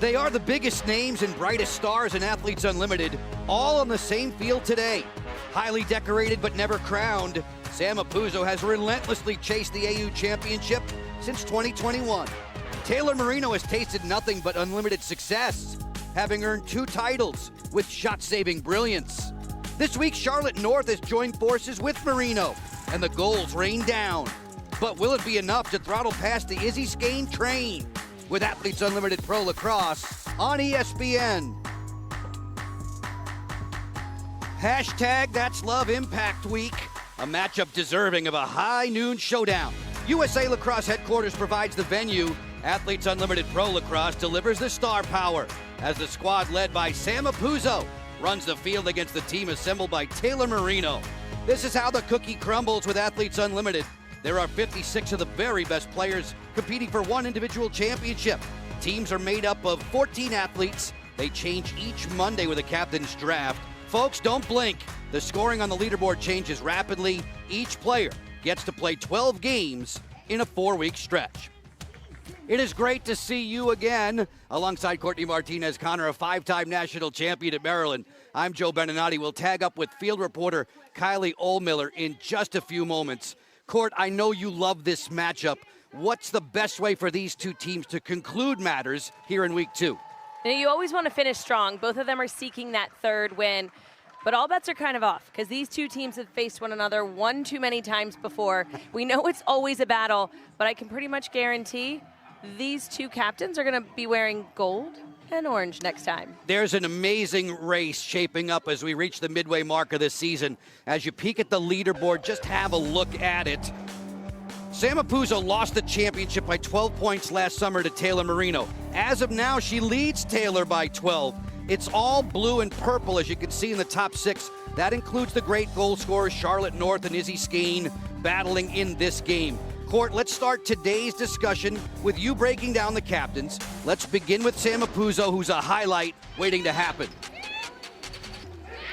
They are the biggest names and brightest stars in Athletes Unlimited, all on the same field today. Highly decorated but never crowned, Sam Apuzzo has relentlessly chased the AU Championship since 2021. Taylor Marino has tasted nothing but unlimited success, having earned 2 titles with shot-saving brilliance. This week, Charlotte North has joined forces with Marino, and the goals rain down. But will it be enough to throttle past the Izzy Skane train? With Athletes Unlimited Pro Lacrosse on ESPN. Hashtag That's Love Impact Week, a matchup deserving of a high noon showdown. USA Lacrosse headquarters provides the venue. Athletes Unlimited Pro Lacrosse delivers the star power as the squad led by Sam Apuzzo runs the field against the team assembled by Taylor Marino. This is how the cookie crumbles with Athletes Unlimited. There are 56 of the very best players competing for one individual championship. Teams are made up of 14 athletes. They change each Monday with a captain's draft. Folks, don't blink. The scoring on the leaderboard changes rapidly. Each player gets to play 12 games in a 4-week stretch. It is great to see you again. Alongside Courtney Martinez-Connor, a 5-time national champion at Maryland, I'm Joe Beninati. We'll tag up with field reporter Kylie Ohlmiller in just a few moments. Court, I know you love this matchup. What's the best way for these two teams to conclude matters here in week 2? You always want to finish strong. Both of them are seeking that 3rd win. But all bets are kind of off because these two teams have faced one another one too many times before. We know it's always a battle, but I can pretty much guarantee these two captains are going to be wearing gold and orange next time. There's an amazing race shaping up as we reach the midway mark of this season. As you peek at the leaderboard, just have a look at it. Sam Apuzzo lost the championship by 12 points last summer to Taylor Marino. As of now, she leads Taylor by 12. It's all blue and purple, as you can see in the top 6. That includes the great goal scorers Charlotte North and Izzy Skane battling in this game. Court, let's start today's discussion with you breaking down the captains. Let's begin with Sam Apuzzo, who's a highlight waiting to happen.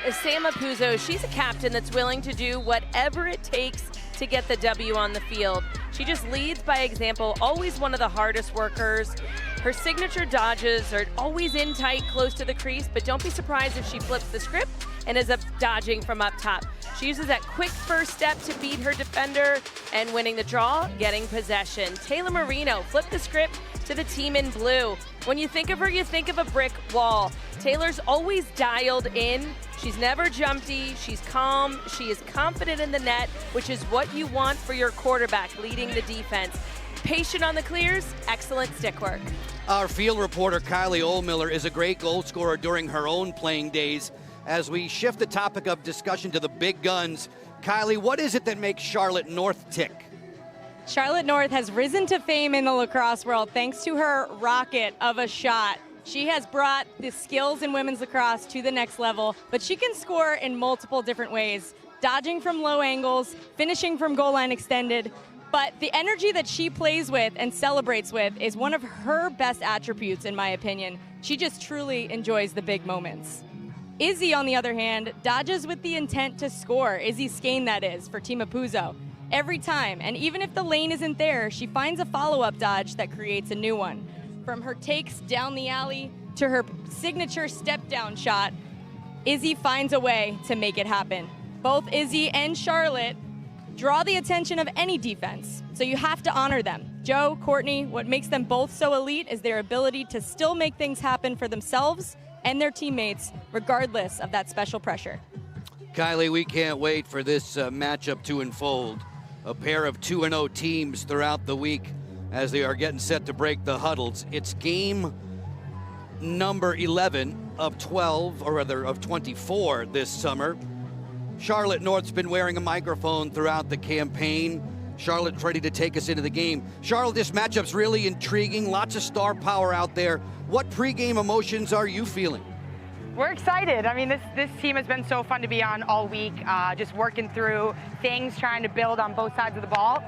Sam Apuzzo, she's a captain that's willing to do whatever it takes to get the W on the field. She just leads by example, always one of the hardest workers. Her signature dodges are always in tight, close to the crease, but don't be surprised if she flips the script and is up dodging from up top. She uses that quick first step to beat her defender and winning the draw, getting possession. Taylor Marino flipped the script to the team in blue. When you think of her, you think of a brick wall. Taylor's always dialed in. She's never jumpy, she's calm, she is confident in the net, which is what you want for your quarterback leading the defense. Patient on the clears, excellent stick work. Our field reporter Kylie Ohlmiller is a great goal scorer during her own playing days. As we shift the topic of discussion to the big guns, Kylie, what is it that makes Charlotte North tick? Charlotte North has risen to fame in the lacrosse world thanks to her rocket of a shot. She has brought the skills in women's lacrosse to the next level, but she can score in multiple different ways, dodging from low angles, finishing from goal line extended. But the energy that she plays with and celebrates with is one of her best attributes, in my opinion. She just truly enjoys the big moments. Izzy, on the other hand, dodges with the intent to score. Izzy Skane, that is, for Team Apuzzo. Every time, and even if the lane isn't there, she finds a follow-up dodge that creates a new one. From her takes down the alley to her signature step-down shot, Izzy finds a way to make it happen. Both Izzy and Charlotte draw the attention of any defense, so you have to honor them. Joe, Courtney, what makes them both so elite is their ability to still make things happen for themselves and their teammates, regardless of that special pressure. Kylie, we can't wait for this matchup to unfold. A pair of 2-0 teams throughout the week as they are getting set to break the huddles. It's game number 11 of 12, or rather of 24 this summer. Charlotte North's been wearing a microphone throughout the campaign. Charlotte's ready to take us into the game. Charlotte, this matchup's really intriguing. Lots of star power out there. What pregame emotions are you feeling? We're excited. I mean, this team has been so fun to be on all week, just working through things, trying to build on both sides of the ball.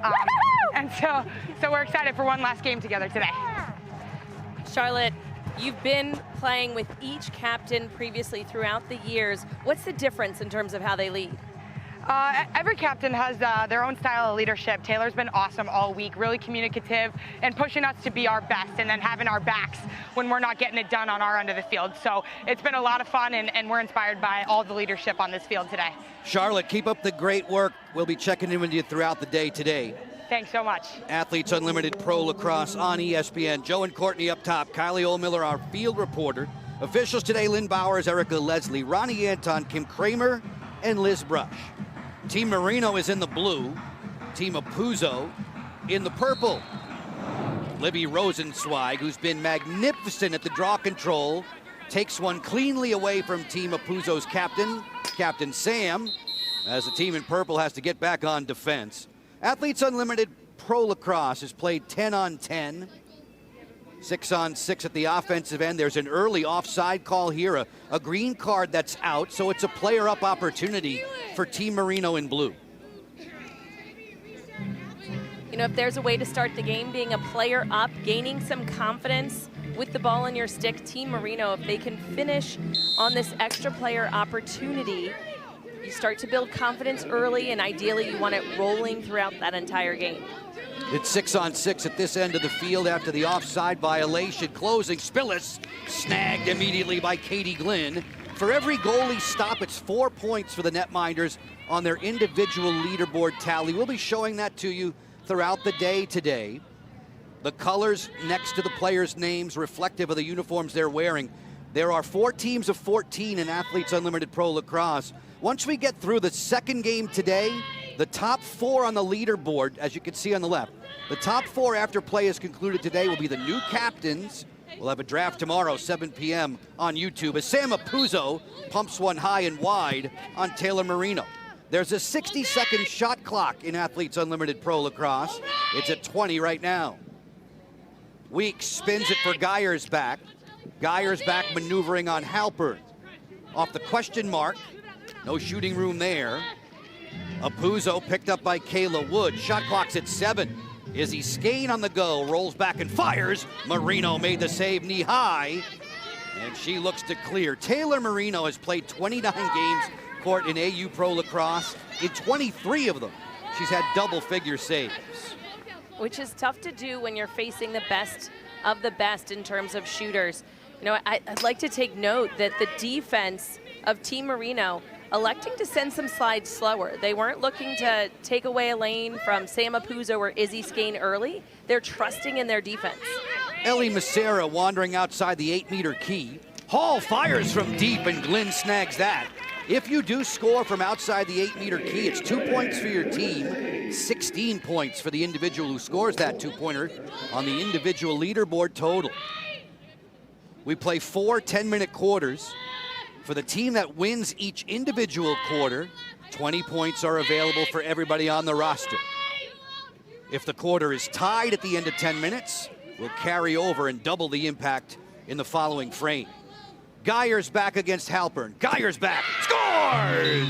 And so we're excited for one last game together today. Charlotte, you've been playing with each captain previously throughout the years. What's the difference in terms of how they lead? Every captain has their own style of leadership. Taylor's been awesome all week, really communicative and pushing us to be our best and then having our backs when we're not getting it done on our end of the field. So it's been a lot of fun and we're inspired by all the leadership on this field today. Charlotte, keep up the great work. We'll be checking in with you throughout the day today. Thanks so much. Athletes Unlimited Pro Lacrosse on ESPN. Joe and Courtney up top. Kylie Oldmiller, our field reporter. Officials today, Lynn Bowers, Erica Leslie, Ronnie Anton, Kim Kramer, and Liz Brush. Team Marino is in the blue. Team Apuzzo in the purple. Libby Rosenzweig, who's been magnificent at the draw control, takes one cleanly away from Team Apuzzo's captain, Captain Sam, as the team in purple has to get back on defense. Athletes Unlimited Pro Lacrosse has played 10-on-10, 6-on-6 at the offensive end. There's an early offside call here, a green card that's out, so it's a player-up opportunity for Team Marino in blue. You know, if there's a way to start the game being a player up, gaining some confidence with the ball in your stick, Team Marino, if they can finish on this extra player opportunity, you start to build confidence early, and ideally you want it rolling throughout that entire game. It's 6-on-6 at this end of the field after the offside violation. Closing, Spillis snagged immediately by Katie Glynn. For every goalie stop, it's 4 points for the netminders on their individual leaderboard tally. We'll be showing that to you throughout the day today. The colors next to the players' names reflective of the uniforms they're wearing. There are 4 teams of 14 in Athletes Unlimited Pro Lacrosse. Once we get through the second game today, the top 4 on the leaderboard, as you can see on the left, the top 4 after play is concluded today will be the new captains. We'll have a draft tomorrow, 7 p.m. on YouTube, as Sam Apuzzo pumps one high and wide on Taylor Marino. There's a 60-second shot clock in Athletes Unlimited Pro Lacrosse. It's at 20 right now. Weeks spins it for Geyersbach. Geyersbach maneuvering on Halpern. Off the question mark. No shooting room there. Apuzzo picked up by Kayla Wood. Shot clock's at 7. Izzy Skane on the go. Rolls back and fires. Marino made the save knee high. And she looks to clear. Taylor Marino has played 29 games court in AU Pro Lacrosse. In 23 of them, she's had double-figure saves. Which is tough to do when you're facing the best of the best in terms of shooters. You know, I'd like to take note that the defense of Team Marino electing to send some slides slower. They weren't looking to take away a lane from Sam Apuzzo or Izzy Skane early. They're trusting in their defense. Ellie Macera wandering outside the 8-meter key. Hall fires from deep and Glynn snags that. If you do score from outside the 8-meter key, it's 2 points for your team, 16 points for the individual who scores that 2-pointer on the individual leaderboard total. We play 4 10-minute quarters. For the team that wins each individual quarter, 20 points are available for everybody on the roster. If the quarter is tied at the end of 10 minutes, we'll carry over and double the impact in the following frame. Geyersbach against Halpern. Geyersbach scores!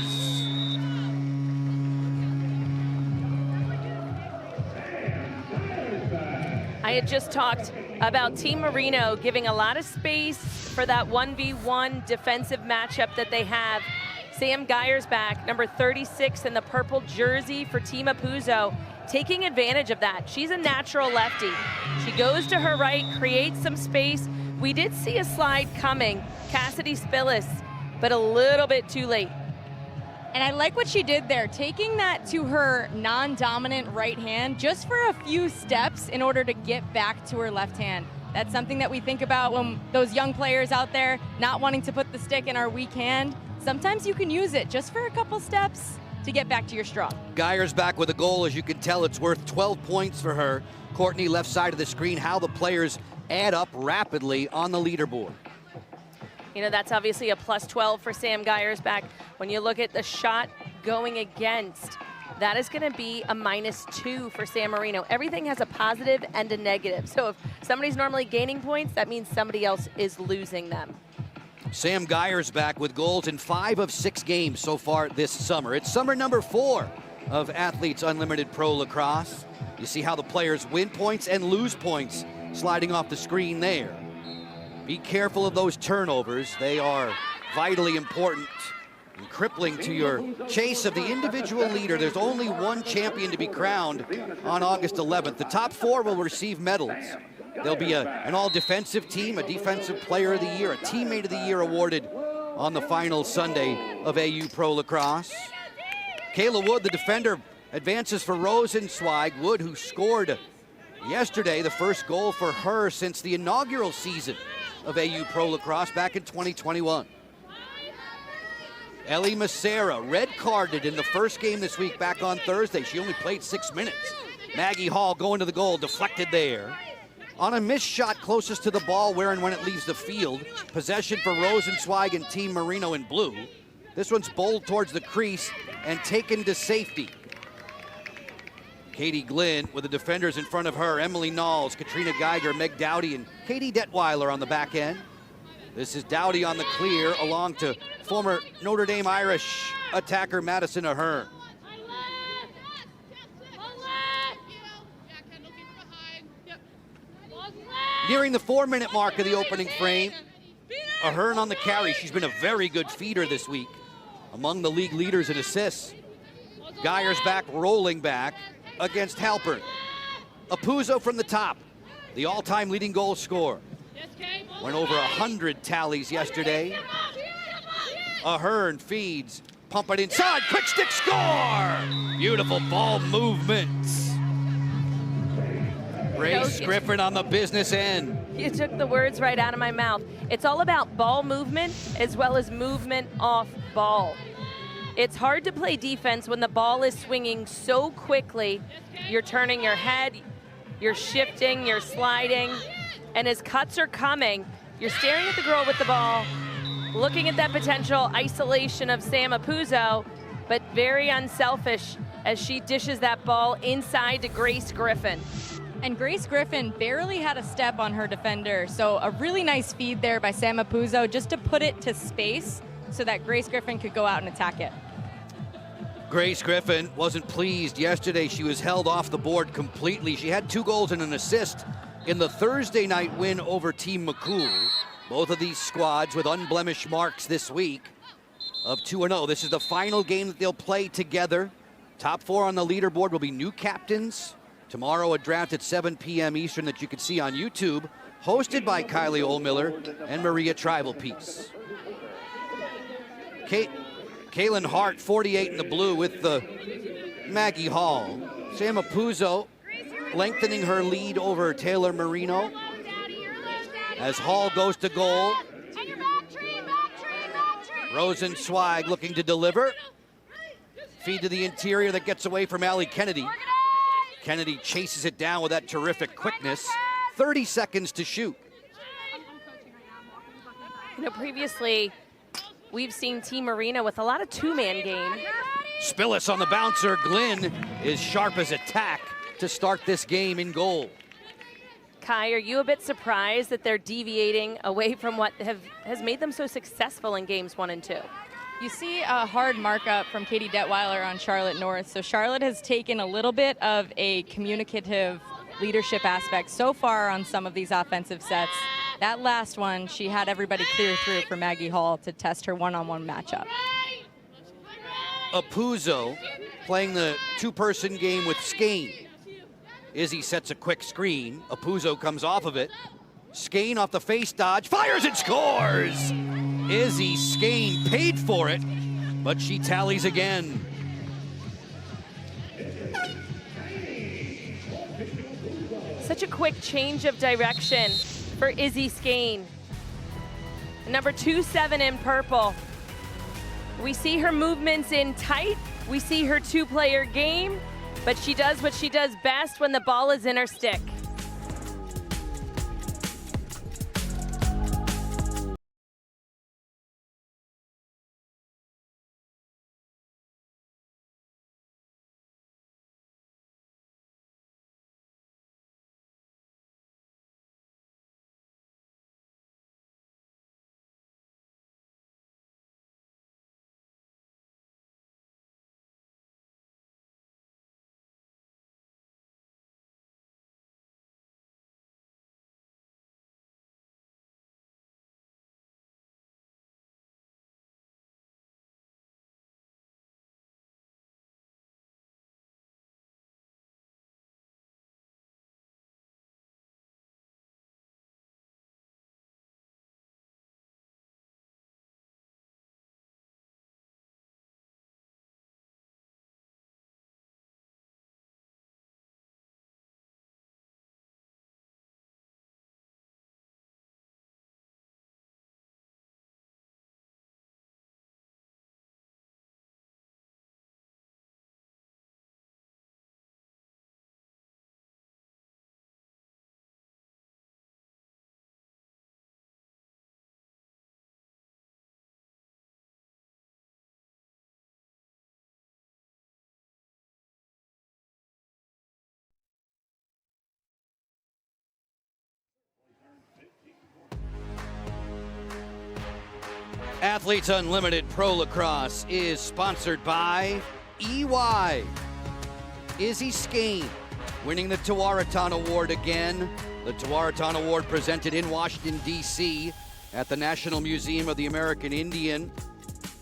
I had just talked about Team Marino giving a lot of space for that 1v1 defensive matchup that they have. Sam Geyersbach, number 36 in the purple jersey for Team Apuzzo, taking advantage of that. She's a natural lefty. She goes to her right, creates some space. We did see a slide coming, Cassidy Spillis, but a little bit too late. And I like what she did there, taking that to her non-dominant right hand just for a few steps in order to get back to her left hand. That's something that we think about when those young players out there not wanting to put the stick in our weak hand. Sometimes you can use it just for a couple steps to get back to your strong. Geyersbach with a goal. As you can tell, it's worth 12 points for her. Courtney, left side of the screen, how the players add up rapidly on the leaderboard. You know, that's obviously a plus 12 for Sam Geyersbach. When you look at the shot going against, that is going to be a -2 for San Marino. Everything has a positive and a negative. So if somebody's normally gaining points, that means somebody else is losing them. Sam Geyersbach with goals in 5 of 6 games so far this summer. It's summer number 4 of Athletes Unlimited Pro Lacrosse. You see how the players win points and lose points sliding off the screen there. Be careful of those turnovers. They are vitally important and crippling to your chase of the individual leader. There's only one champion to be crowned on August 11th. The top 4 will receive medals. There'll be an all-defensive team, a defensive player of the year, a teammate of the year awarded on the final Sunday of AU Pro Lacrosse. Kayla Wood, the defender, advances for Rosenzweig. Wood, who scored yesterday the first goal for her since the inaugural season of AU Pro Lacrosse back in 2021. Ellie Macera, red-carded in the first game this week back on Thursday. She only played 6 minutes. Maggie Hall going to the goal, deflected there. On a missed shot closest to the ball where and when it leaves the field. Possession for Rosenzweig and Team Marino in blue. This one's bowled towards the crease and taken to safety. Katie Glynn with the defenders in front of her. Emily Knowles, Katrina Geiger, Meg Dowdy, and Katie Detweiler on the back end. This is Dowdy on the clear along to former Notre Dame Irish attacker Madison Ahern. Nearing the 4-minute mark of the opening frame, Ahern on the carry. She's been a very good feeder this week, among the league leaders in assists. Geyer's back, rolling back against Halpern. Apuzzo from the top, the all-time leading goal scorer. Went over 100 tallies yesterday. Ahern feeds, pump it inside, quick stick score! Beautiful ball movements. Grace Griffin on the business end. You took the words right out of my mouth. It's all about ball movement as well as movement off ball. It's hard to play defense when the ball is swinging so quickly. You're turning your head, you're shifting, you're sliding, and as cuts are coming, you're staring at the girl with the ball, looking at that potential isolation of Sam Apuzzo, but very unselfish as she dishes that ball inside to Grace Griffin. And Grace Griffin barely had a step on her defender, so a really nice feed there by Sam Apuzzo just to put it to space so that Grace Griffin could go out and attack it. Grace Griffin wasn't pleased yesterday. She was held off the board completely. She had 2 goals and an assist in the Thursday night win over Team McCool. Both of these squads with unblemished marks this week of 2-0. This is the final game that they'll play together. Top 4 on the leaderboard will be new captains. Tomorrow, a draft at 7 p.m. Eastern that you can see on YouTube, hosted by Kylie Ohlmiller and Maria Tribalpiece. Kaylin Hart, 48 in the blue with the Maggie Hall. Sam Apuzzo lengthening her lead over Taylor Marino. As Hall goes to goal. Rosenzweig looking to deliver. Feed to the interior that gets away from Allie Kennedy. Kennedy chases it down with that terrific quickness. 30 seconds to shoot. You know, previously, we've seen Team Marino with a lot of 2-man game. Spillis on the bouncer. Glynn is sharp as a tack to start this game in goal. Kai, are you a bit surprised that they're deviating away from what has made them so successful in games 1 and 2? You see a hard markup from Katie Detweiler on Charlotte North. So Charlotte has taken a little bit of a communicative leadership aspect so far on some of these offensive sets. That last one, she had everybody clear through for Maggie Hall to test her one-on-one matchup. Apuzzo playing the 2-person game with Skane. Izzy sets a quick screen. Apuzzo comes off of it. Skane off the face dodge, fires and scores! Izzy Skane paid for it, but she tallies again. Such a quick change of direction for Izzy Skane. Number 27 in purple. We see her movements in tight, we see her 2-player game, but she does what she does best when the ball is in her stick. Athletes Unlimited Pro Lacrosse is sponsored by EY. Izzy Skane winning the Tewaaraton Award again. The Tewaaraton Award presented in Washington, D.C. at the National Museum of the American Indian.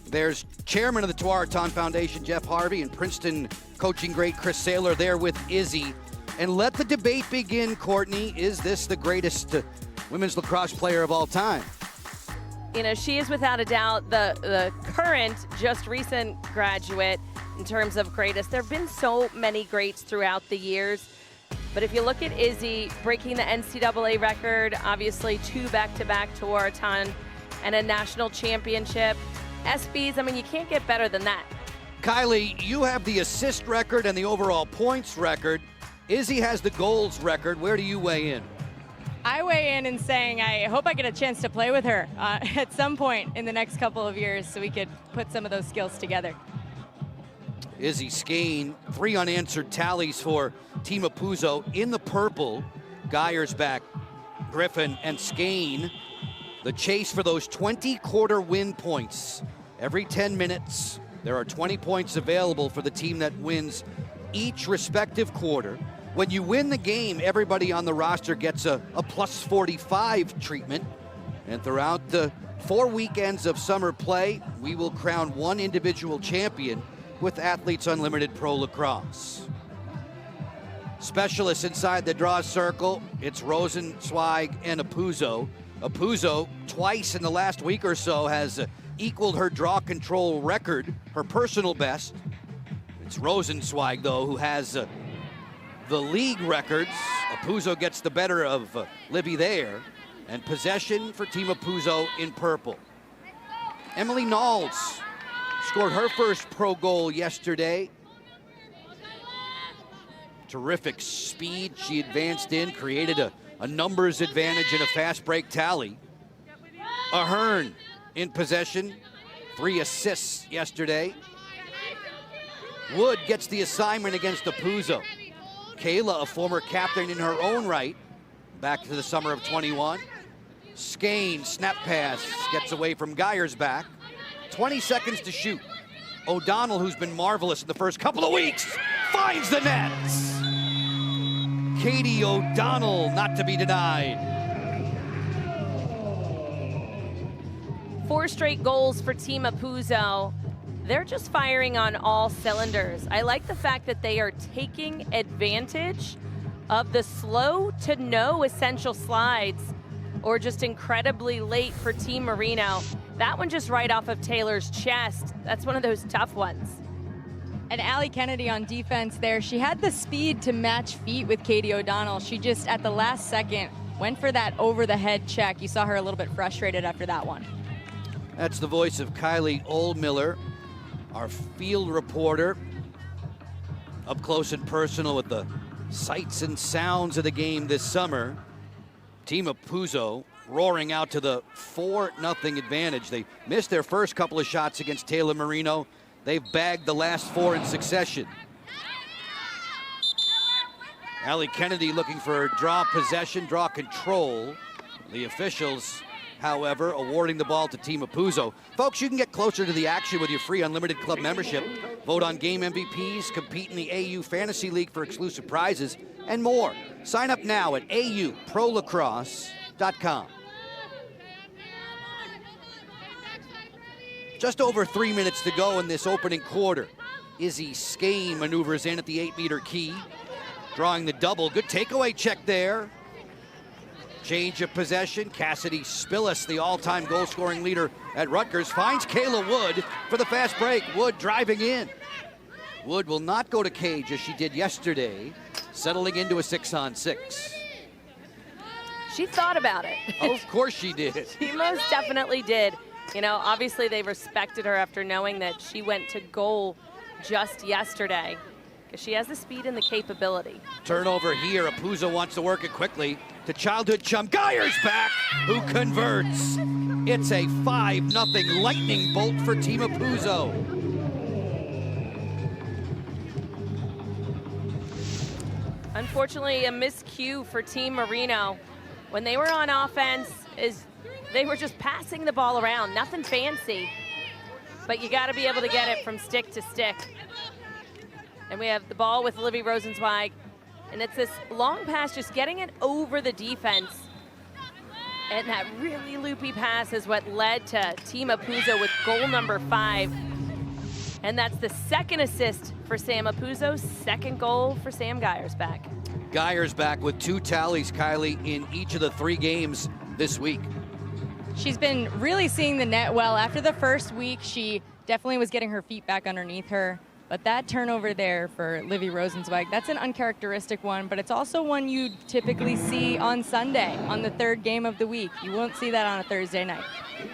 There's chairman of the Tewaaraton Foundation, Jeff Harvey, and Princeton coaching great Chris Saylor there with Izzy. And let the debate begin, Courtney. Is this the greatest women's lacrosse player of all time? You know, she is without a doubt the current, just recent graduate in terms of greatest. There have been so many greats throughout the years. But if you look at Izzy breaking the NCAA record, obviously 2 back-to-back Tewaaraton and a national championship. SBs, I mean, you can't get better than that. Kylie, you have the assist record and the overall points record. Izzy has the goals record. Where do you weigh in? I weigh in saying I hope I get a chance to play with her at some point in the next couple of years so we could put some of those skills together. Izzy Skane, 3 unanswered tallies for Team Apuzzo in the purple. Geyersbach, Griffin, and Skane. The chase for those 20 quarter win points. Every 10 minutes, there are 20 points available for the team that wins each respective quarter. When you win the game, everybody on the roster gets a plus 45 treatment. And throughout the 4 weekends of summer play, we will crown one individual champion with Athletes Unlimited Pro Lacrosse. Specialists inside the draw circle, it's Rosenzweig and Apuzzo. Apuzzo, twice in the last week or so, has equaled her draw control record, her personal best. It's Rosenzweig, though, who has the league records. Apuzzo gets the better of Libby there. And possession for Team Apuzzo in purple. Emily Knowles scored her first pro goal yesterday. Terrific speed. She advanced in, created a numbers advantage and a fast break tally. Ahern in possession. 3 assists yesterday. Wood gets the assignment against Apuzzo. Kayla, a former captain in her own right, back to the summer of 21. Skane, snap pass, gets away from Geyersbach. 20 seconds to shoot. O'Donnell, who's been marvelous in the first couple of weeks, finds the nets. Katie O'Donnell, not to be denied. 4 straight goals for Team Apuzzo. They're just firing on all cylinders. I like the fact that they are taking advantage of the slow to no essential slides, or just incredibly late for Team Marino. That one just right off of Taylor's chest. That's one of those tough ones. And Allie Kennedy on defense there, she had the speed to match feet with Katie O'Donnell. She just, at the last second, went for that over-the-head check. You saw her a little bit frustrated after that one. That's the voice of Kylie Oldmiller, our field reporter, up close and personal with the sights and sounds of the game this summer. Team Apuzzo roaring out to the 4-0 advantage. They missed their first couple of shots against Taylor Marino. They've bagged the last 4 in succession. Allie Kennedy looking for draw possession, draw control. The officials, however, awarding the ball to Team Apuzzo. Folks, you can get closer to the action with your free unlimited club membership. Vote on game MVPs, compete in the AU Fantasy League for exclusive prizes, and more. Sign up now at auprolacrosse.com. Just over 3 minutes to go in this opening quarter. Izzy Skane maneuvers in at the 8-meter key, drawing the double. Good takeaway check there. Change of possession. Cassidy Spillis, the all-time goal-scoring leader at Rutgers, finds Kayla Wood for the fast break. Wood driving in. Wood will not go to cage as she did yesterday, settling into a 6-on-6. She thought about it. Oh, of course she did. She most definitely did. You know, obviously they respected her after knowing that she went to goal just yesterday, because she has the speed and the capability. Turnover here. Apuzzo wants to work it quickly to childhood chum Geyersbach, who converts. It's a 5-0 lightning bolt for Team Apuzzo. Unfortunately, a miscue for Team Marino. When they were on offense, as They were just passing the ball around, nothing fancy. But you gotta be able to get it from stick to stick. And we have the ball with Livy Rosenzweig. And it's this long pass, just getting it over the defense. And that really loopy pass is what led to Team Apuzzo with goal number 5. And that's the second assist for Sam Apuzzo, second goal for Sam Geiersbach. Geiersbach with 2 tallies, Kylie, in each of the 3 games this week. She's been really seeing the net well. After the first week, she definitely was getting her feet back underneath her. But that turnover there for Livy Rosenzweig, that's an uncharacteristic one, but it's also one you typically see on Sunday, on the 3rd game of the week. You won't see that on a Thursday night.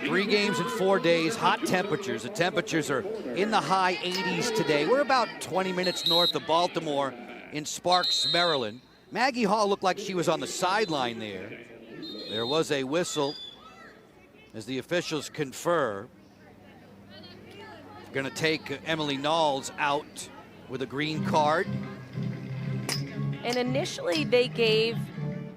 3 games in 4 days, hot temperatures. The temperatures are in the high 80s today. We're about 20 minutes north of Baltimore in Sparks, Maryland. Maggie Hall looked like she was on the sideline there. There was a whistle as the officials confer. Going to take Emily Knowles out with a green card. And initially they gave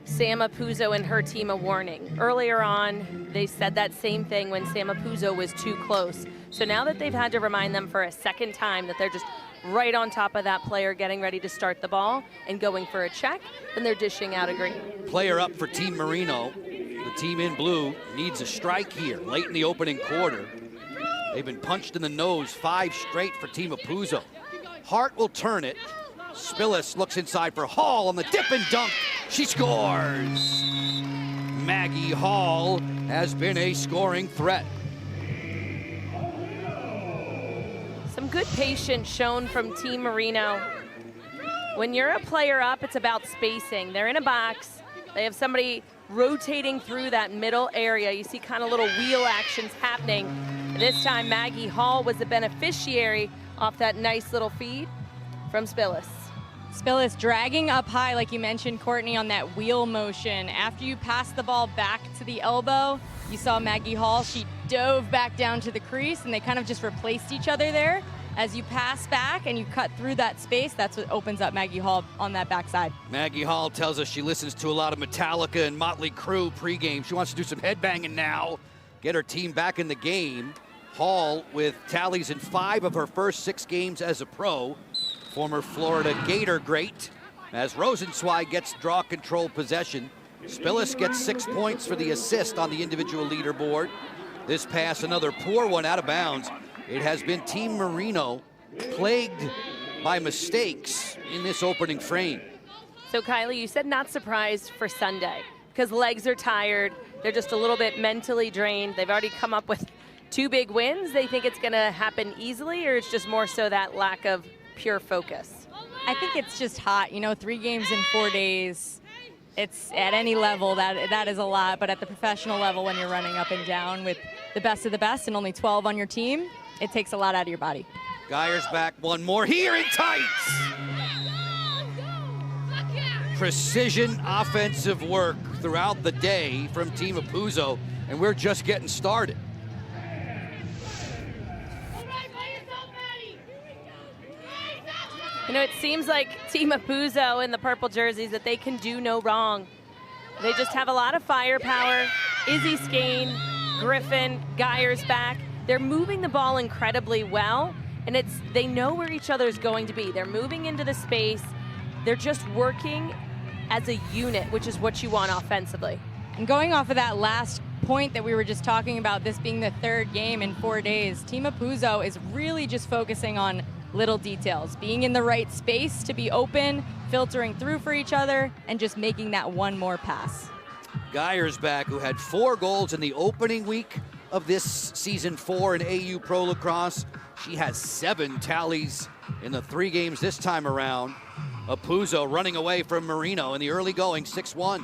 Sam Apuzzo and her team a warning. Earlier on, they said that same thing when Sam Apuzzo was too close. So now that they've had to remind them for a second time that they're just right on top of that player getting ready to start the ball and going for a check, then they're dishing out a green. Player up for Team Marino. The team in blue needs a strike here late in the opening quarter. They've been punched in the nose 5 straight for Team Apuzzo. Hart will turn it. Spillis looks inside for Hall on the dip and dunk. She scores. Maggie Hall has been a scoring threat. Some good patience shown from Team Marino. When you're a player up, it's about spacing. They're in a box. They have somebody rotating through that middle area. You see kind of little wheel actions happening. This time, Maggie Hall was the beneficiary off that nice little feed from Spillis. Spillis dragging up high, like you mentioned, Courtney, on that wheel motion. After you pass the ball back to the elbow, you saw Maggie Hall. She dove back down to the crease, and they kind of just replaced each other there. As you pass back and you cut through that space, that's what opens up Maggie Hall on that backside. Maggie Hall tells us she listens to a lot of Metallica and Motley Crue pregame. She wants to do some headbanging now, get her team back in the game. Hall with tallies in 5 of her first 6 games as a pro. Former Florida Gator great. As Rosenzweig gets draw control possession, Spillis gets 6 points for the assist on the individual leaderboard. This pass, another poor one out of bounds. It has been Team Marino plagued by mistakes in this opening frame. So Kylie, you said not surprised for Sunday because legs are tired. They're just a little bit mentally drained. They've already come up with 2 big wins. They think it's gonna happen easily, or it's just more so that lack of pure focus? I think it's just hot. You know, 3 games in 4 days. It's at any level, that is a lot, but at the professional level, when you're running up and down with the best of the best and only 12 on your team, it takes a lot out of your body. Geiersbach, one more here in tights. Precision offensive work throughout the day from Team Apuzzo, and we're just getting started. You know, it seems like Team Apuzzo in the purple jerseys that they can do no wrong. They just have a lot of firepower. Izzy Skane, Griffin, Geiersbach. They're moving the ball incredibly well, and they know where each other is going to be. They're moving into the space. They're just working as a unit, which is what you want offensively. And going off of that last point that we were just talking about, this being the 3rd game in 4 days, Team Apuzzo is really just focusing on little details, being in the right space to be open, filtering through for each other, and just making that one more pass. Geiersbach, who had 4 goals in the opening week of this season 4 in AU Pro Lacrosse. She has 7 tallies in the 3 games this time around. Apuzzo running away from Marino in the early going, 6-1.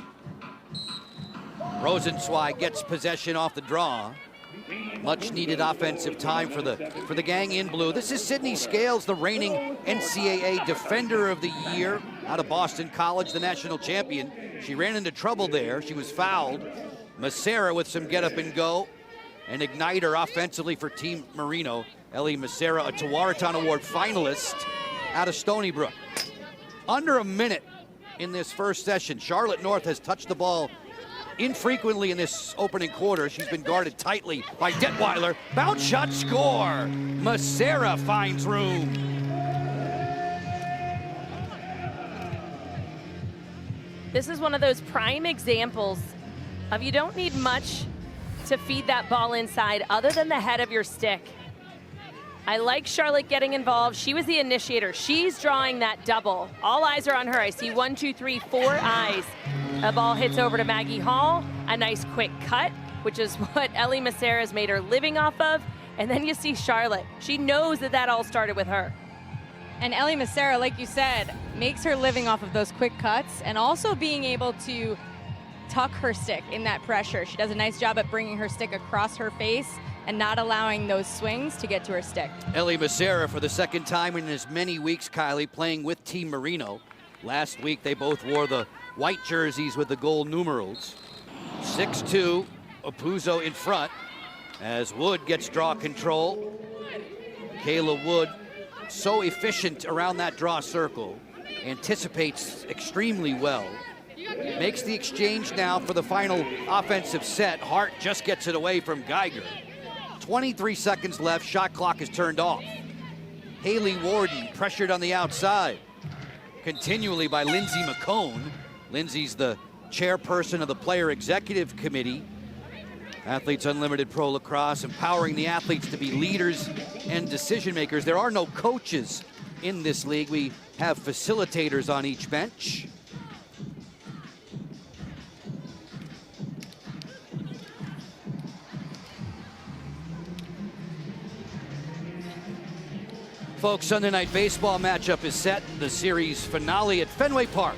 Rosenzweig gets possession off the draw. Much needed offensive time for the gang in blue. This is Sydney Scales, the reigning NCAA Defender of the Year out of Boston College, the national champion. She ran into trouble there. She was fouled. Macera with some get up and go. An igniter offensively for Team Marino. Ellie Macera, a Tewaaraton Award finalist out of Stony Brook. Under a minute in this first session. Charlotte North has touched the ball infrequently in this opening quarter. She's been guarded tightly by Detweiler. Bounce shot, score. Macera finds room. This is one of those prime examples of you don't need much to feed that ball inside other than the head of your stick. I like Charlotte getting involved. She was the initiator. She's drawing that double. All eyes are on her. I see 1, 2, 3, 4 eyes. The ball hits over to Maggie Hall. A nice quick cut, which is what Ellie Macera has made her living off of. And then you see Charlotte. She knows that that all started with her. And Ellie Macera, like you said, makes her living off of those quick cuts and also being able to tuck her stick in that pressure. She does a nice job at bringing her stick across her face and not allowing those swings to get to her stick. Ellie Macera, for the second time in as many weeks, Kylie, playing with Team Marino. Last week, they both wore the white jerseys with the gold numerals. 6-2, Opuzzo in front as Wood gets draw control. Kayla Wood, so efficient around that draw circle, anticipates extremely well. Makes the exchange now for the final offensive set. Hart just gets it away from Geiger. 23 seconds left, shot clock is turned off. Haley Warden pressured on the outside, continually by Lindsay McCone. Lindsay's the chairperson of the Player Executive Committee. Athletes Unlimited Pro Lacrosse, empowering the athletes to be leaders and decision makers. There are no coaches in this league. We have facilitators on each bench. Folks, Sunday Night Baseball matchup is set. The series finale at Fenway Park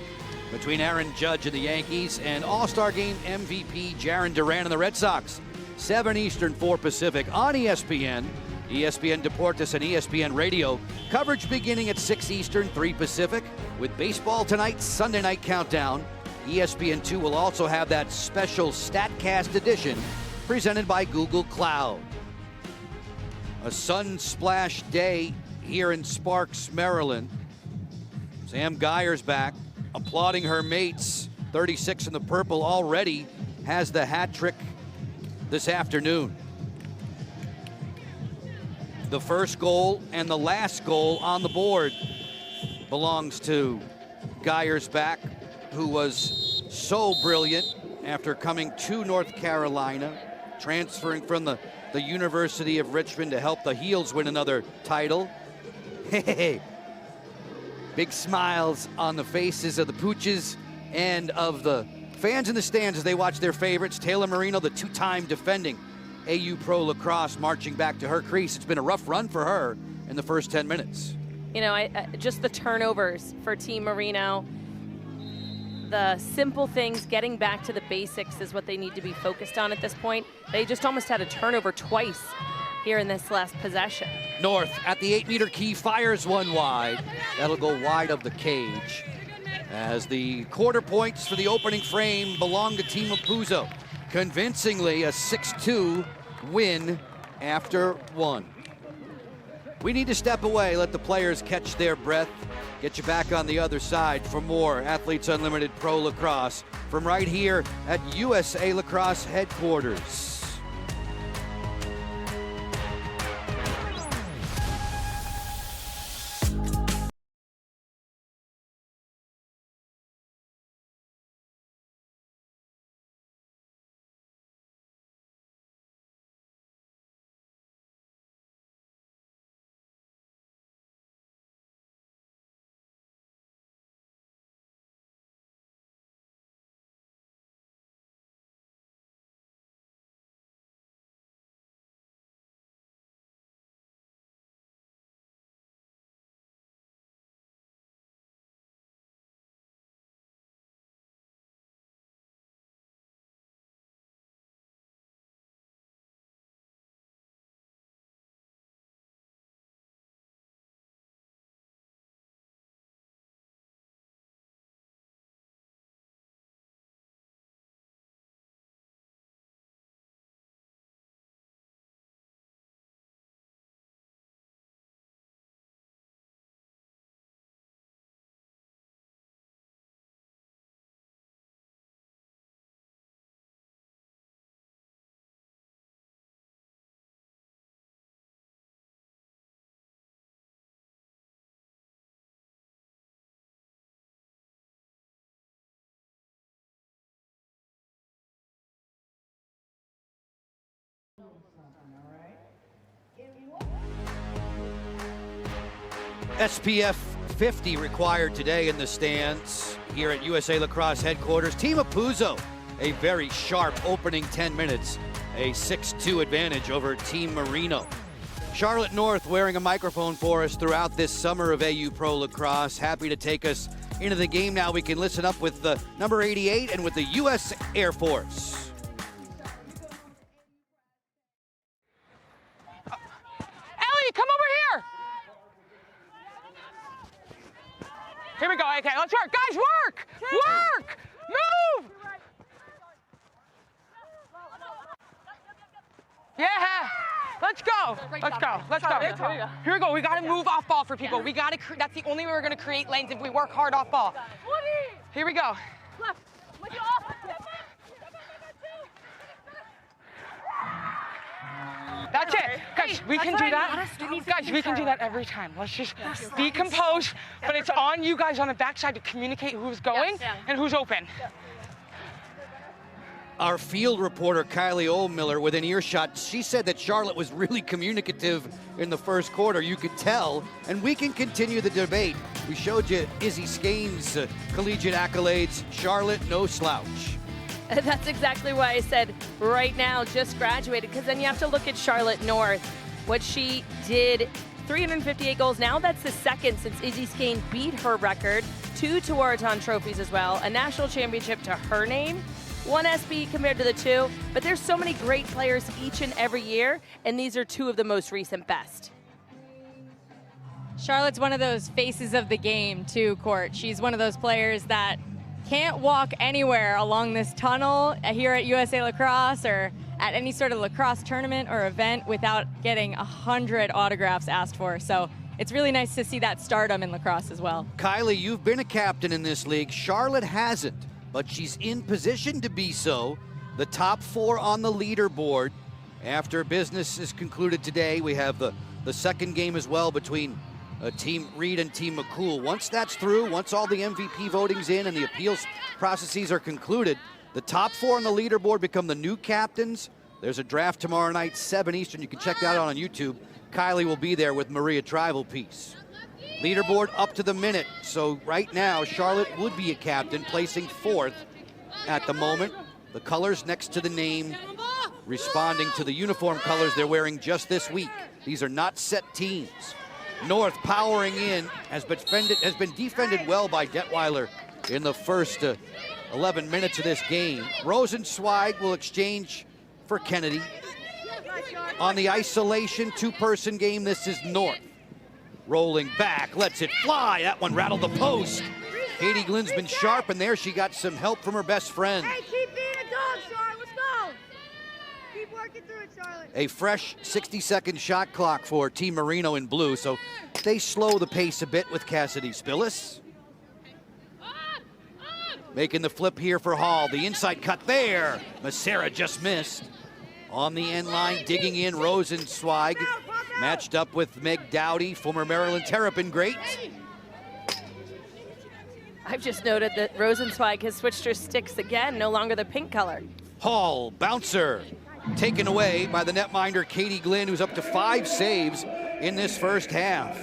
between Aaron Judge and the Yankees and All-Star Game MVP Jarren Duran and the Red Sox. 7 Eastern, 4 Pacific on ESPN, ESPN Deportes, and ESPN Radio. Coverage beginning at 6 Eastern, 3 Pacific. With baseball tonight's Sunday Night Countdown, ESPN2 will also have that special StatCast edition presented by Google Cloud. A sun-splashed day here in Sparks, Maryland. Sam Geyer's back, applauding her mates. 36 in the purple already has the hat trick this afternoon. The first goal and the last goal on the board belongs to Geyer's back, who was so brilliant after coming to North Carolina, transferring from the University of Richmond to help the Heels win another title. Hey, big smiles on the faces of the Pooches and of the fans in the stands as they watch their favorites. Taylor Marino, the 2-time defending AU Pro Lacrosse, marching back to her crease. It's been a rough run for her in the first 10 minutes. You know, just the turnovers for Team Marino. The simple things, getting back to the basics is what they need to be focused on at this point. They just almost had a turnover twice here in this last possession. North at the 8-meter key fires one wide. That'll go wide of the cage as the quarter points for the opening frame belong to Team Opuzzo. Convincingly a 6-2 win after 1. We need to step away, let the players catch their breath, get you back on the other side for more Athletes Unlimited Pro Lacrosse from right here at USA Lacrosse headquarters. SPF 50 required today in the stands here at USA Lacrosse headquarters. Team Apuzzo, a very sharp opening 10 minutes, a 6-2 advantage over Team Marino. Charlotte North wearing a microphone for us throughout this summer of AU Pro Lacrosse. Happy to take us into the game now. We can listen up with the number 88 and with the U.S. Air Force. Ellie, come over here. Here we go. Okay, let's work. Guys, work! Work! Move! Yeah! Let's go. Let's go. Let's go. Here we go. We got to move off ball for people. We got to. That's the only way we're going to create lanes if we work hard off ball. Here we go. That's it. Guys, we can do that. Guys, we can do that every time. Let's just be composed, but it's on you guys on the backside to communicate who's going and who's open. Our field reporter, Kylie Oldmiller, within earshot, she said that Charlotte was really communicative in the first quarter. You could tell, and we can continue the debate. We showed you Izzy Skane's collegiate accolades. Charlotte, no slouch. That's exactly why I said right now just graduated, because then you have to look at Charlotte North. What she did, 358 goals. Now that's the second since Izzy Skane beat her record. 2 Tewaaraton trophies as well. A national championship to her name. 1 SB compared to the 2. But there's so many great players each and every year, and these are 2 of the most recent best. Charlotte's one of those faces of the game too, Court. She's one of those players that can't walk anywhere along this tunnel here at USA Lacrosse or at any sort of lacrosse tournament or event without getting 100 autographs asked for. So it's really nice to see that stardom in lacrosse as well. Kylie, you've been a captain in this league. Charlotte hasn't, but she's in position to be so. The top 4 on the leaderboard. After business is concluded today, we have the second game as well between Team Reed and Team McCool. Once that's through, once all the MVP voting's in and the appeals processes are concluded, the top 4 on the leaderboard become the new captains. There's a draft tomorrow night, 7 Eastern. You can check that out on YouTube. Kylie will be there with Maria Trival-Peace. Leaderboard up to the minute. So right now, Charlotte would be a captain, placing 4th at the moment. The colors next to the name responding to the uniform colors they're wearing just this week. These are not set teams. North powering in, has been defended well by Detweiler in the first 11 minutes of this game. Rosenzweig will exchange for Kennedy. On the isolation 2-person game, this is North. Rolling back, lets it fly. That one rattled the post. Katie Glenn's been sharp, and there she got some help from her best friend. Hey, keep being a dog, Charlotte. Let's go. Keep working through it, Charlotte. A fresh 60-second shot clock for Team Marino in blue, so they slow the pace a bit with Cassidy Spillis. Making the flip here for Hall. The inside cut there. Massera just missed. On the end line, digging in, Rosenzweig. Matched up with Meg Dowdy, former Maryland Terrapin great. I've just noted that Rosenzweig has switched her sticks again, no longer the pink color. Hall, bouncer, taken away by the netminder Katie Glenn, who's up to 5 saves in this first half.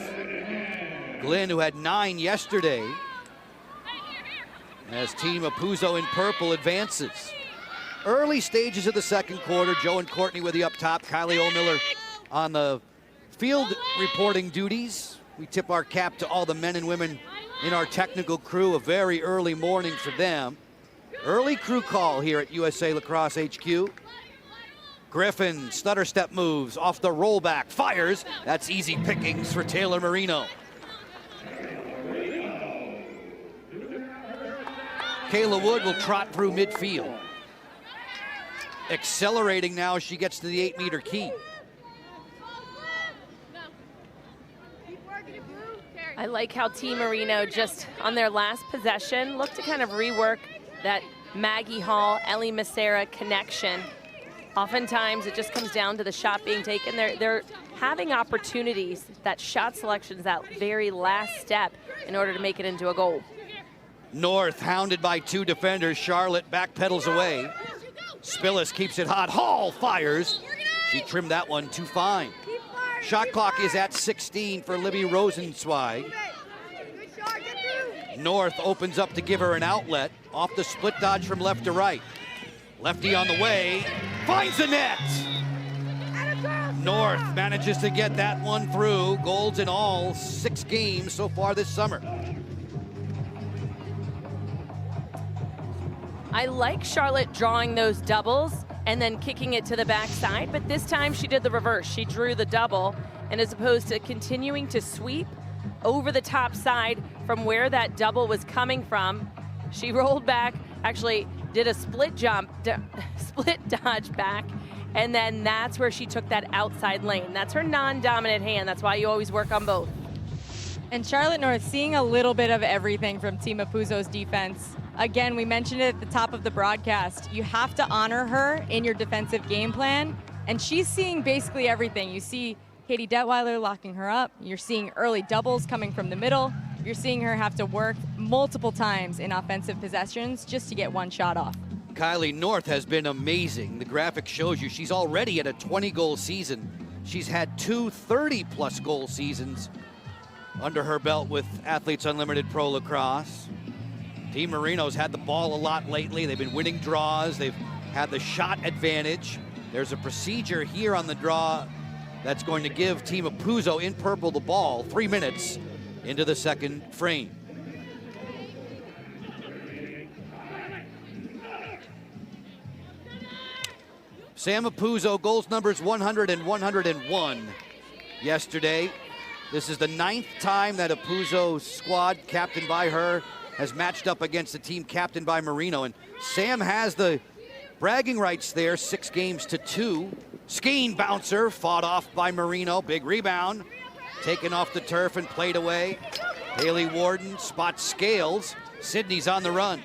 Glenn, who had 9 yesterday, as Team Apuzzo in purple advances. Early stages of the second quarter, Joe and Courtney with the up top, Kylie Oldmiller on the field reporting duties. We tip our cap to all the men and women in our technical crew. A very early morning for them. Early crew call here at USA Lacrosse HQ. Griffin, stutter step moves off the rollback, fires. That's easy pickings for Taylor Marino. Kayla Wood will trot through midfield. Accelerating now as she gets to the 8-meter key. I like how Team Marino just on their last possession looked to kind of rework that Maggie Hall, Ellie Massera connection. Oftentimes it just comes down to the shot being taken. They're having opportunities, that shot selection is that very last step in order to make it into a goal. North hounded by 2 defenders. Charlotte backpedals away. Spillis keeps it hot. Hall fires. She trimmed that one too fine. Shot clock is at 16 for Libby Rosenzweig. North opens up to give her an outlet. Off the split dodge from left to right. Lefty on the way, finds the net. North manages to get that one through. Golds in all 6 games so far this summer. I like Charlotte drawing those doubles and then kicking it to the backside, but this time she did the reverse. She drew the double, and as opposed to continuing to sweep over the top side from where that double was coming from, she rolled back, actually did a split jump, split dodge back, and then that's where she took that outside lane. That's her non-dominant hand. That's why you always work on both. And Charlotte North seeing a little bit of everything from Team Apuzzo's defense. Again, we mentioned it at the top of the broadcast. You have to honor her in your defensive game plan, and she's seeing basically everything. You see Katie Detweiler locking her up. You're seeing early doubles coming from the middle. You're seeing her have to work multiple times in offensive possessions just to get one shot off. Kylie North has been amazing. The graphic shows you she's already at a 20-goal season. She's had 2 30-plus goal seasons under her belt with Athletes Unlimited Pro Lacrosse. Team Marino's had the ball a lot lately. They've been winning draws. They've had the shot advantage. There's a procedure here on the draw that's going to give Team Apuzzo in purple the ball 3 minutes into the second frame. Sam Apuzzo, goals numbers 100 and 101 yesterday. This is the 9th time that Apuzzo's squad, captained by her, has matched up against a team captained by Marino. And Sam has the bragging rights there, 6 games to 2. Skeen bouncer, fought off by Marino. Big rebound, taken off the turf and played away. Haley Warden spots Scales. Sydney's on the run.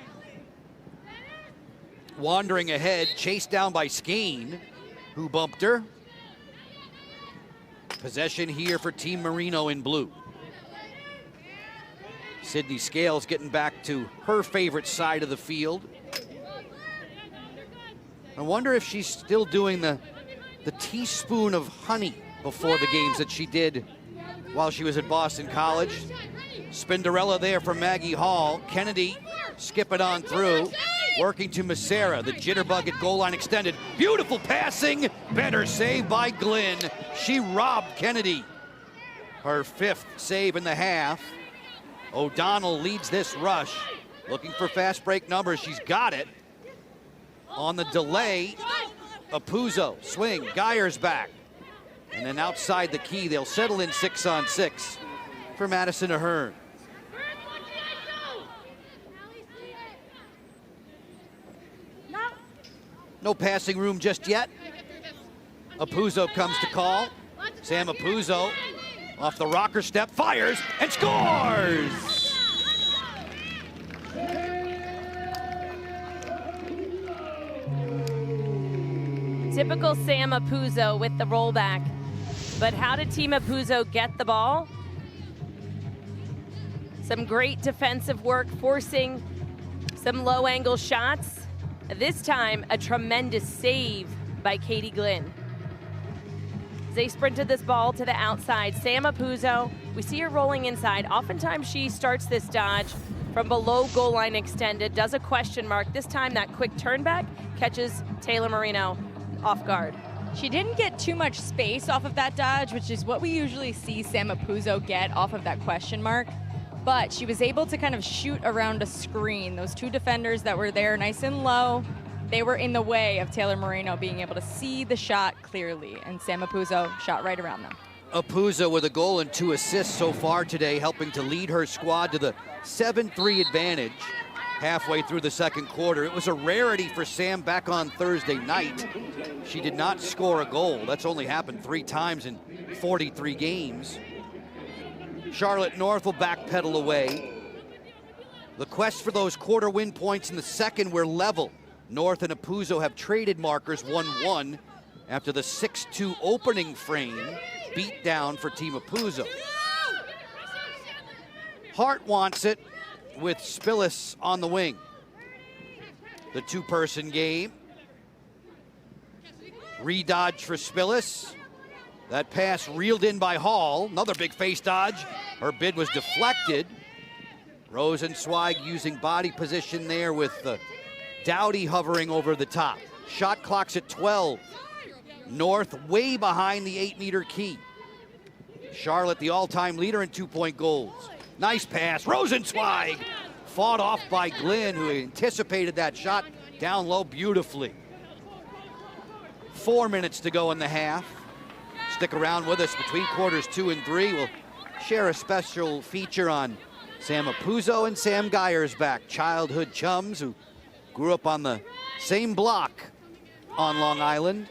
Wandering ahead, chased down by Skeen, who bumped her. Possession here for Team Marino in blue. Sydney Scales getting back to her favorite side of the field. I wonder if she's still doing the teaspoon of honey before the games that she did while she was at Boston College. Spinderella there from Maggie Hall. Kennedy skipping on through, working to Macera. The jitterbug at goal line extended. Beautiful passing. Better save by Glynn. She robbed Kennedy. Her 5th save in the half. O'Donnell leads this rush. Looking for fast break numbers. She's got it. On the delay, Apuzzo, swing, Geyer's back. And then outside the key, they'll settle in 6-on-6 for Madison Ahern. No passing room just yet. Apuzzo comes to call. Sam Apuzzo off the rocker step, fires and scores! Typical Sam Apuzzo with the rollback. But how did Team Apuzzo get the ball? Some great defensive work, forcing some low angle shots. This time, a tremendous save by Katie Glynn. They sprinted this ball to the outside. Sam Apuzzo, we see her rolling inside. Oftentimes she starts this dodge from below goal line extended, does a question mark. This time that quick turn back catches Taylor Marino off guard. She didn't get too much space off of that dodge, which is what we usually see Sam Apuzzo get off of that question mark. But she was able to kind of shoot around a screen. Those 2 defenders that were there nice and low, they were in the way of Taylor Marino being able to see the shot clearly, and Sam Apuzzo shot right around them. Apuzzo with a goal and 2 assists so far today, helping to lead her squad to the 7-3 advantage halfway through the second quarter. It was a rarity for Sam back on Thursday night. She did not score a goal. That's only happened 3 times in 43 games. Charlotte North will backpedal away. The quest for those quarter win points in the second were level. North and Apuzzo have traded markers 1-1 after the 6-2 opening frame beat down for Team Apuzzo. Hart wants it with Spillis on the wing. The 2-person game. Redodge for Spillis. That pass reeled in by Hall. Another big face dodge. Her bid was deflected. Rosenzweig using body position there with Dowdy hovering over the top. Shot clock's at 12. North way behind the 8-meter key. Charlotte, the all-time leader in 2-point goals. Nice pass. Rosenzweig fought off by Glynn, who anticipated that shot down low beautifully. 4 minutes to go in the half. Stick around with us between quarters 2 and 3. We'll share a special feature on Sam Apuzzo and Sam Geyersbach, childhood chums who grew up on the same block on Long Island.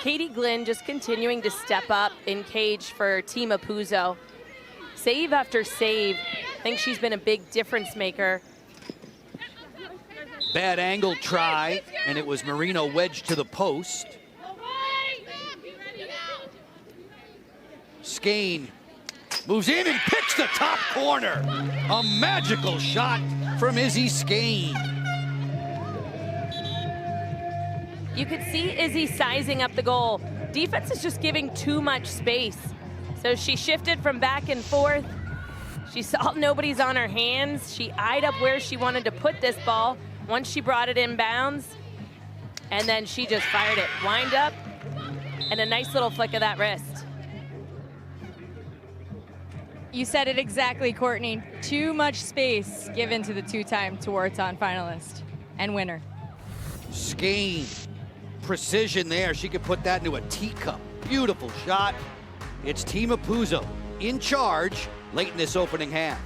Katie Glynn just continuing to step up in cage for Team Apuzzo. Save after save. I think she's been a big difference maker. Bad angle try, and it was Marino wedged to the post. Skane moves in and picks the top corner. A magical shot from Izzy Skane. You could see Izzy sizing up the goal. Defense is just giving too much space. So she shifted from back and forth. She saw nobody's on her hands. She eyed up where she wanted to put this ball once she brought it in bounds. And then she just fired it. Wind up and a nice little flick of that wrist. You said it exactly, Courtney. Too much space given to the two-time Tewaaraton finalist and winner. Skane, precision there. She could put that into a teacup. Beautiful shot. It's Team Apuzzo in charge late in this opening half.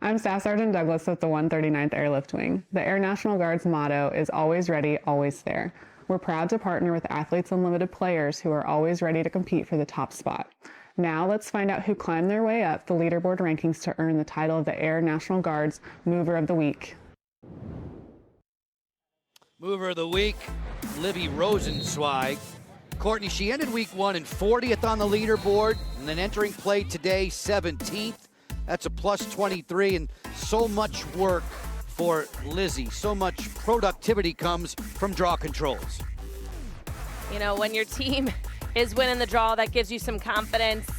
I'm Staff Sergeant Douglas with the 139th Airlift Wing. The Air National Guard's motto is always ready, always there. We're proud to partner with Athletes Unlimited players who are always ready to compete for the top spot. Now let's find out who climbed their way up the leaderboard rankings to earn the title of the Air National Guard's Mover of the Week. Mover of the week, Livy Rosenzweig. Courtney, she ended week 1 in 40th on the leaderboard, and then entering play today, 17th. That's a plus 23, and so much work for Lizzie. So much productivity comes from draw controls. You know, when your team is winning the draw, that gives you some confidence.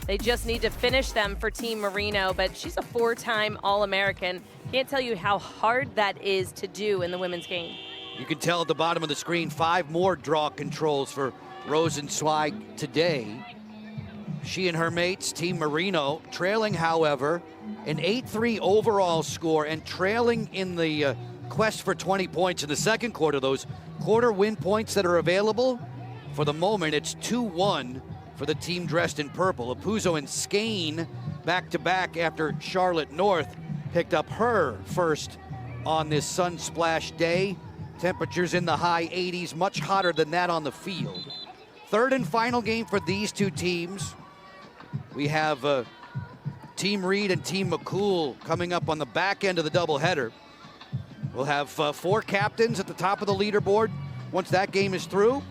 They just need to finish them for Team Marino, but she's a 4-time All-American. Can't tell you how hard that is to do in the women's game. You can tell at the bottom of the screen, 5 more draw controls for Rosenzweig today. She and her mates, Team Marino, trailing, however, an 8-3 overall score and trailing in the quest for 20 points in the second quarter. Those quarter win points that are available, for the moment, it's 2-1 for the team dressed in purple. Apuzzo and Skane back-to-back after Charlotte North picked up her first on this sun-splashed day. Temperatures in the high 80s, much hotter than that on the field. Third and final game for these two teams. We have Team Reed and Team McCool coming up on the back end of the doubleheader. We'll have 4 captains at the top of the leaderboard once that game is through.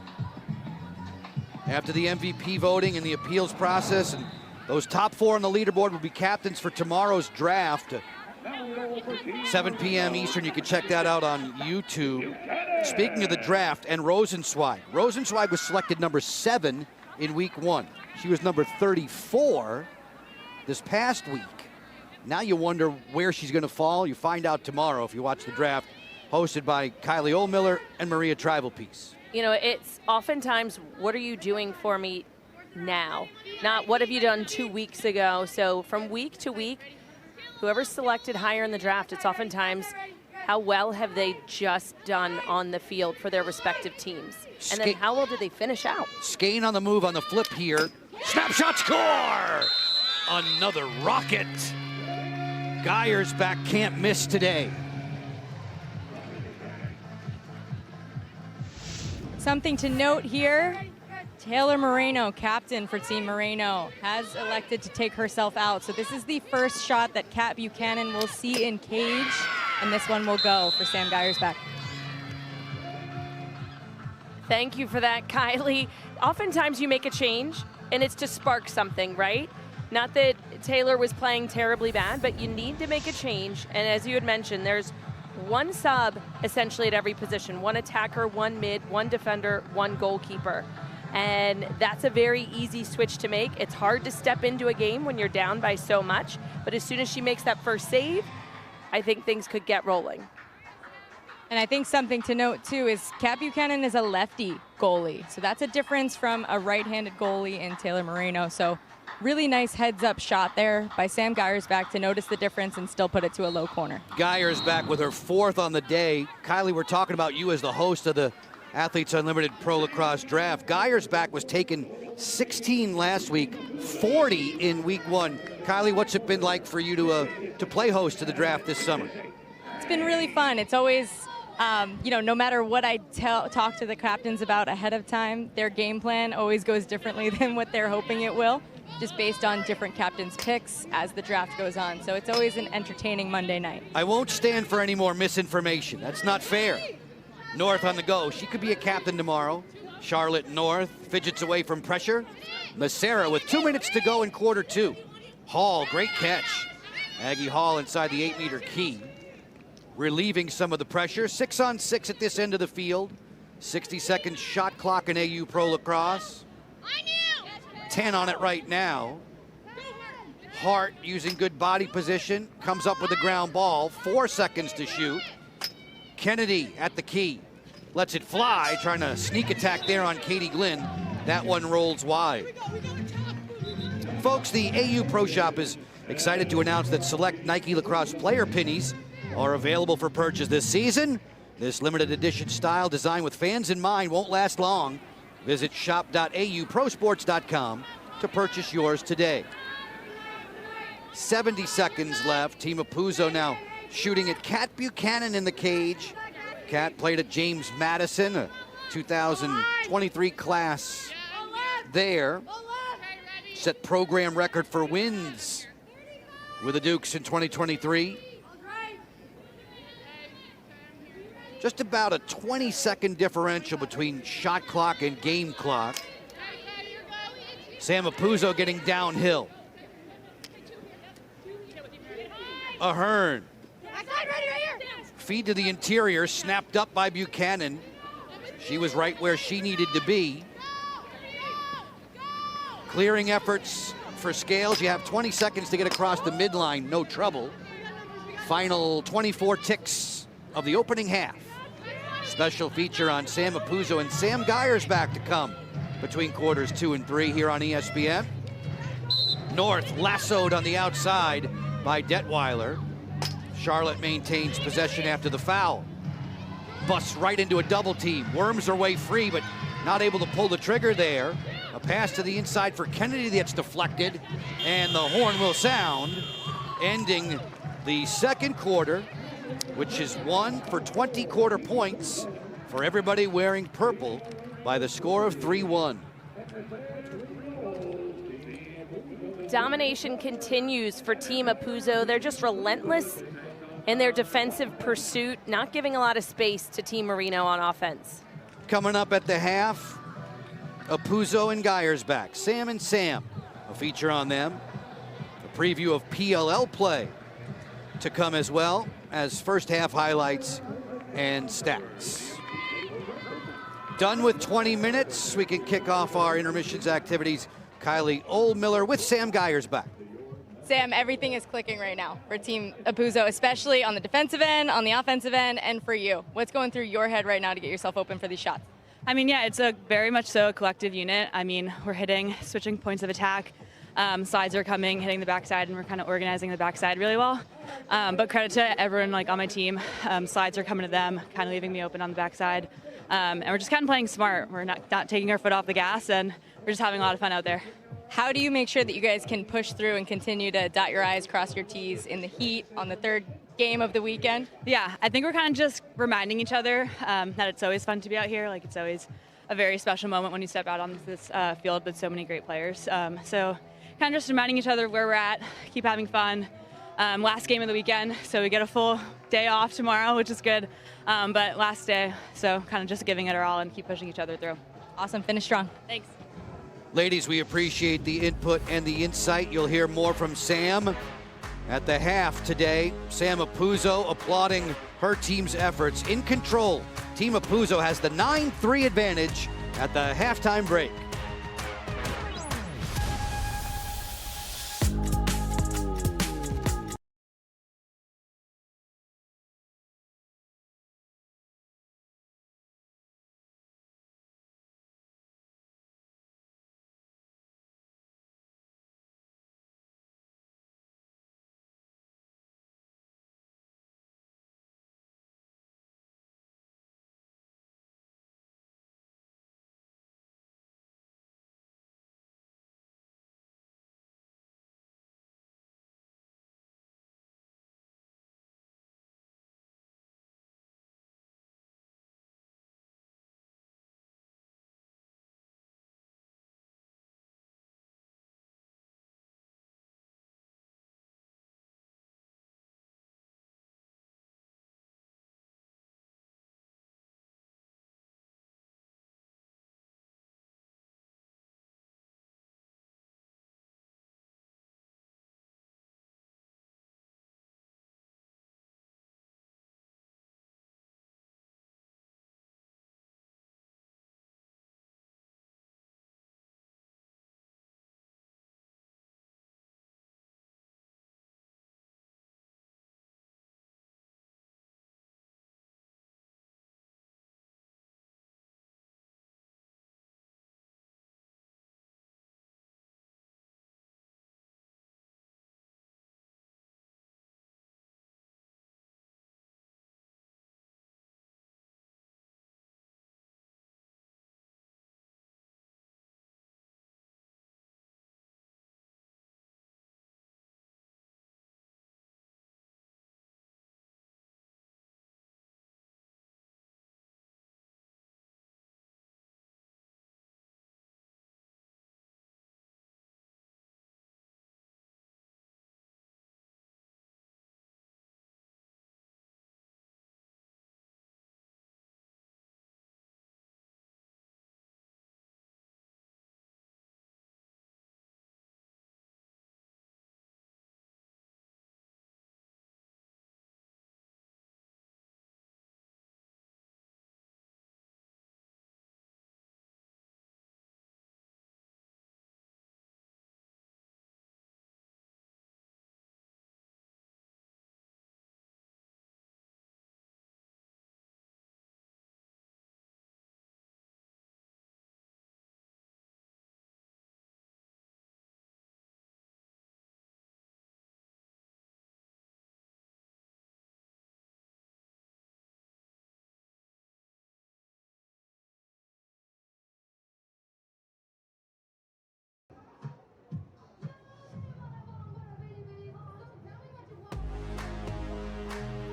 After the MVP voting and the appeals process, and those top 4 on the leaderboard will be captains for tomorrow's draft. 7 p.m. Eastern, you can check that out on YouTube. Speaking of the draft and Rosenzweig. Rosenzweig was selected number 7 in week 1. She was number 34 this past week. Now you wonder where she's going to fall. You find out tomorrow if you watch the draft, hosted by Kylie Ohlmiller and Maria Trivalpice. You know, it's oftentimes, what are you doing for me now? Not what have you done 2 weeks ago. So from week to week, whoever's selected higher in the draft, it's oftentimes how well have they just done on the field for their respective teams. And then how well did they finish out? Skane on the move on the flip here. Snapshot score! Another rocket. Geyersbach can't miss today. Something to note here, Taylor Moreno, captain for Team Moreno, has elected to take herself out. So this is the first shot that Kat Buchanan will see in cage, and this one will go for Sam Geyersbach. Thank you for that, Kylie. Oftentimes you make a change, and it's to spark something, right? Not that Taylor was playing terribly bad, but you need to make a change. And as you had mentioned, there's one sub essentially at every position. One attacker, one mid, one defender, one goalkeeper. And that's a very easy switch to make. It's hard to step into a game when you're down by so much, but as soon as she makes that first save, I think things could get rolling. And I think something to note too is Kat Buchanan is a lefty goalie. So that's a difference from a right-handed goalie in Taylor Moreno. So really nice heads-up shot there by Sam Geyersbach to notice the difference and still put it to a low corner. Geyersbach with her 4th on the day. Kylie, we're talking about you as the host of the Athletes Unlimited Pro Lacrosse Draft. Geyersbach was taken 16 last week, 40 in week 1. Kylie, what's it been like for you to play host to the draft this summer? It's been really fun. It's always, you know, no matter what I talk to the captains about ahead of time, their game plan always goes differently than what they're hoping it will, just based on different captains' picks as the draft goes on. So it's always an entertaining Monday night. I won't stand for any more misinformation. That's not fair. North on the go. She could be a captain tomorrow. Charlotte North fidgets away from pressure. Massera with 2 minutes to go in quarter 2. Hall, great catch. Aggie Hall inside the 8-meter key, relieving some of the pressure. 6-on-6 at this end of the field. 60-second shot clock in AU Pro Lacrosse. 10 on it right now. Hart using good body position, comes up with a ground ball. 4 seconds to shoot. Kennedy at the key, lets it fly, trying to sneak attack there on Katie Glynn. That one rolls wide. Folks, the AU Pro Shop is excited to announce that select Nike Lacrosse player pennies are available for purchase this season. This limited edition style designed with fans in mind won't last long. Visit shop.auprosports.com to purchase yours today. 70 seconds left. Team Apuzzo now shooting at Kat Buchanan in the cage. Kat played at James Madison, a 2023 class there. Set program record for wins with the Dukes in 2023. Just about a 20-second differential between shot clock and game clock. Sam Apuzzo getting downhill. Ahern. Feed to the interior, snapped up by Buchanan. She was right where she needed to be. Clearing efforts for Scales. You have 20 seconds to get across the midline, no trouble. Final 24 ticks of the opening half. Special feature on Sam Apuzzo and Sam Geyersbach to come between quarters 2 and 3 here on ESPN. North lassoed on the outside by Detweiler. Charlotte maintains possession after the foul. Busts right into a double team. Worms her way free, but not able to pull the trigger there. A pass to the inside for Kennedy that's deflected, and the horn will sound, ending the second quarter, which is 1 for 20 quarter points for everybody wearing purple by the score of 3-1. Domination continues for Team Apuzzo. They're just relentless in their defensive pursuit, not giving a lot of space to Team Marino on offense. Coming up at the half, Apuzzo and Geyersbach. Sam and Sam, a feature on them. A preview of PLL play to come as well as first half highlights and stats. Done with 20 minutes, we can kick off our intermissions activities. Kylie Oldmiller with Sam Geyersbach. Sam, everything is clicking right now for Team Apuzzo, especially on the defensive end, on the offensive end, and for you. What's going through your head right now to get yourself open for these shots? I mean, yeah, it's a very much so a collective unit. I mean, we're switching points of attack. Slides are coming, hitting the backside, and we're kind of organizing the backside really well. But credit to everyone on my team. Slides are coming to them, kind of leaving me open on the backside. And we're just kind of playing smart. We're not taking our foot off the gas, and we're just having a lot of fun out there. How do you make sure that you guys can push through and continue to dot your I's, cross your T's in the heat on the third game of the weekend? Yeah, I think we're kind of just reminding each other that it's always fun to be out here. It's always a very special moment when you step out on this field with so many great players. So kind of just reminding each other where we're at, keep having fun. Last game of the weekend, so we get a full day off tomorrow, which is good. But last day, so kind of just giving it our all and keep pushing each other through. Awesome, finish strong. Thanks. Ladies, we appreciate the input and the insight. You'll hear more from Sam at the half today. Sam Apuzzo applauding her team's efforts. In control, Team Apuzzo has the 9-3 advantage at the halftime break.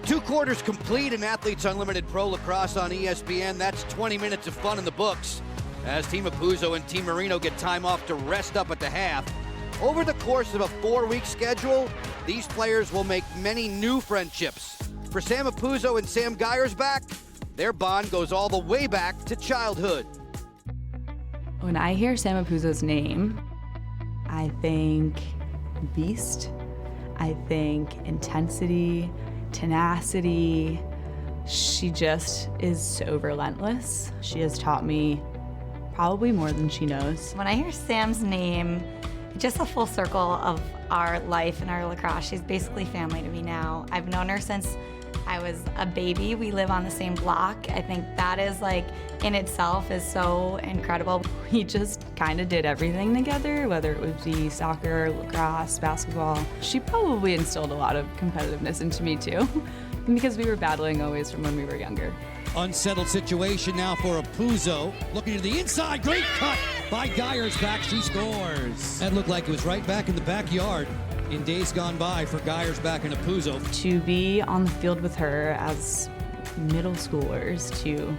Two quarters complete in Athletes Unlimited Pro Lacrosse on ESPN. That's 20 minutes of fun in the books as Team Apuzzo and Team Marino get time off to rest up at the half. Over the course of a 4-week schedule, these players will make many new friendships. For Sam Apuzzo and Sam Geiersbach, their bond goes all the way back to childhood. When I hear Sam Apuzzo's name, I think beast. I think intensity, tenacity. She just is so relentless. She has taught me probably more than she knows. When I hear Sam's name, just a full circle of our life and our lacrosse. She's basically family to me now. I've known her since I was a baby. We live on the same block. I think that is like, in itself is so incredible. We just kind of did everything together, whether it would be soccer, lacrosse, basketball. She probably instilled a lot of competitiveness into me too, because we were battling always from when we were younger. Unsettled situation now for Apuzzo. Looking to the inside, great cut by Geiersbach, she scores. That looked like it was right back in the backyard in days gone by for Geiersbach and Apuzzo. To be on the field with her as middle schoolers to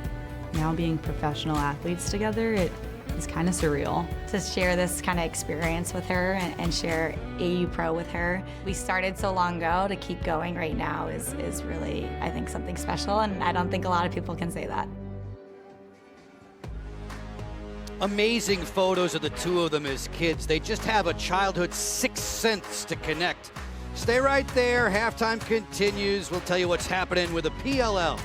now being professional athletes together, it is kind of surreal. To share this kind of experience with her and share AU Pro with her. We started so long ago, to keep going right now is really, I think, something special, and I don't think a lot of people can say that. Amazing photos of the two of them as kids. They just have a childhood sixth sense to connect. Stay right there. Halftime continues. We'll tell you what's happening with the PLL.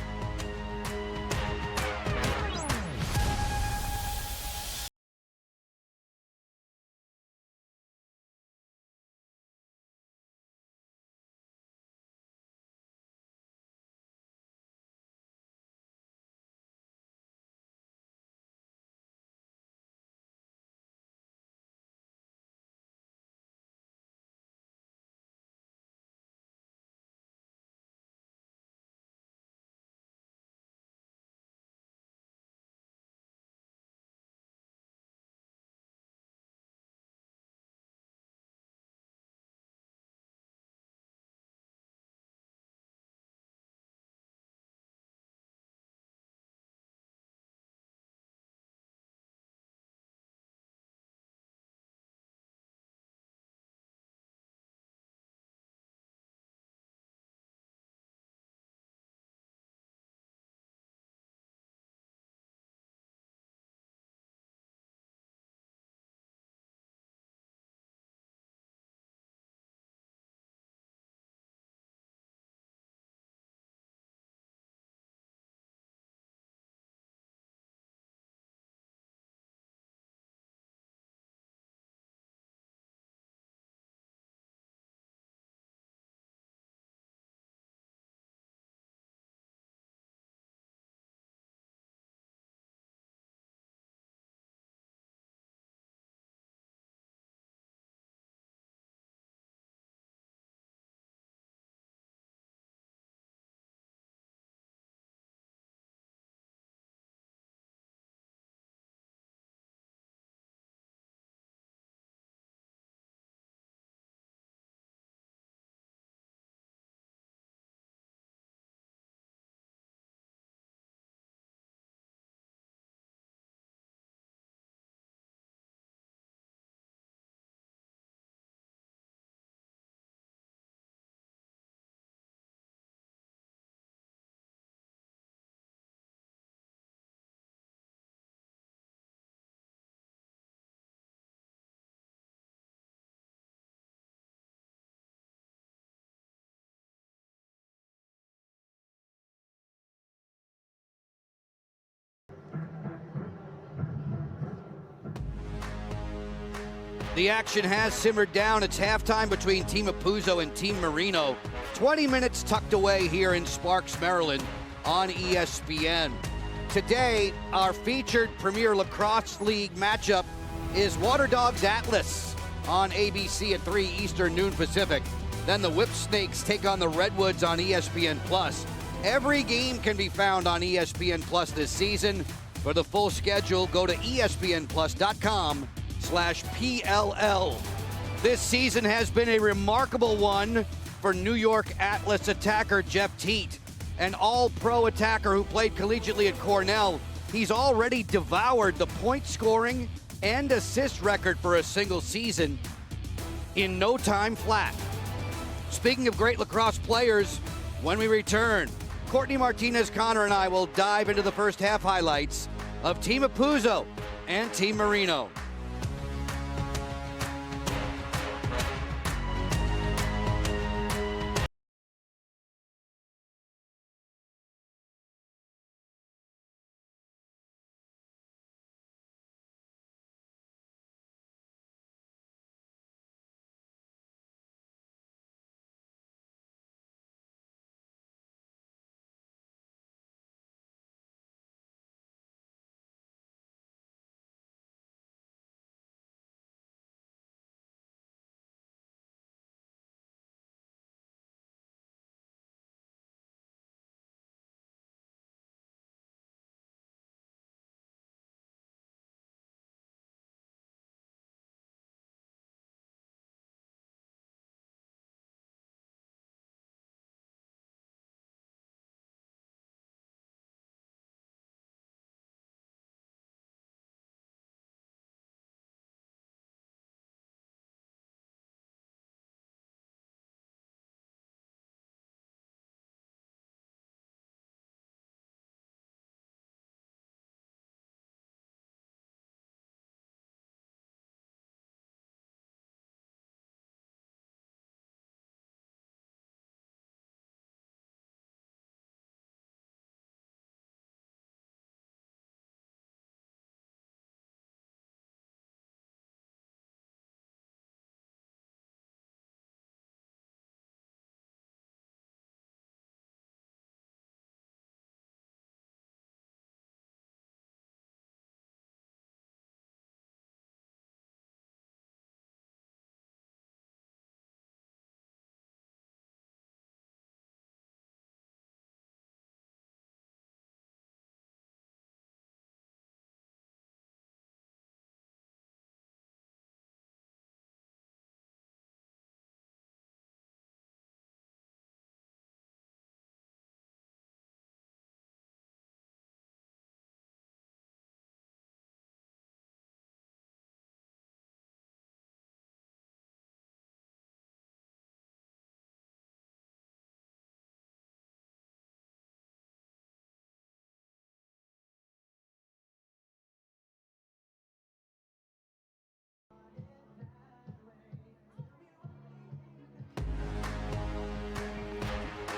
The action has simmered down. It's halftime between Team Apuzzo and Team Marino. 20 minutes tucked away here in Sparks, Maryland on ESPN. Today, our featured Premier Lacrosse League matchup is Water Dogs Atlas on ABC at 3 Eastern, noon Pacific. Then the Whip Snakes take on the Redwoods on ESPN+. Every game can be found on ESPN+ this season. For the full schedule, go to espnplus.com/PLL. This season has been a remarkable one for New York Atlas attacker Jeff Teat, an all-pro attacker who played collegiately at Cornell. He's already devoured the point scoring and assist record for a single season. in no time flat. Speaking of great lacrosse players, when we return, Courtney Martinez-Connor and I will dive into the first half highlights of Team Apuzzo and Team Marino.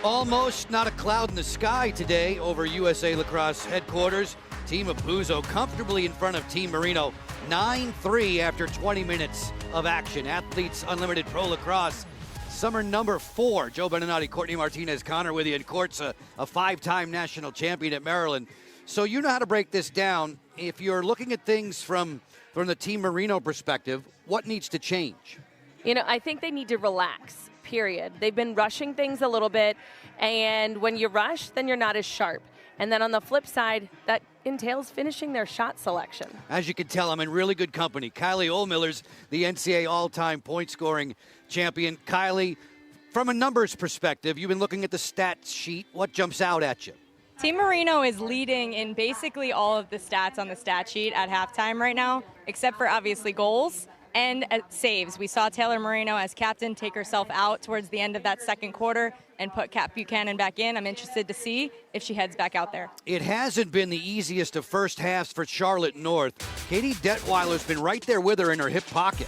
Almost not a cloud in the sky today over USA Lacrosse headquarters. Team Apuzzo comfortably in front of Team Marino, 9-3 after 20 minutes of action. Athletes Unlimited Pro Lacrosse, summer number 4. Joe Beninati, Courtney Martinez-Connor with you, and Court's a 5-time national champion at Maryland. So you know how to break this down. If you're looking at things from the Team Marino perspective, what needs to change? You know, I think they need to relax, period. They've been rushing things a little bit, and when you rush, then you're not as sharp. And then on the flip side, that entails finishing their shot selection. As you can tell, I'm in really good company. Kylie Ohlmiller's the NCAA all-time point-scoring champion. Kylie, from a numbers perspective, you've been looking at the stats sheet. What jumps out at you? Team Marino is leading in basically all of the stats on the stat sheet at halftime right now, except for obviously goals and saves. We saw Taylor Marino as captain take herself out towards the end of that second quarter and put Kat Buchanan back in. I'm interested to see if she heads back out there. It hasn't been the easiest of first halves for Charlotte North. Katie Detweiler's been right there with her in her hip pocket.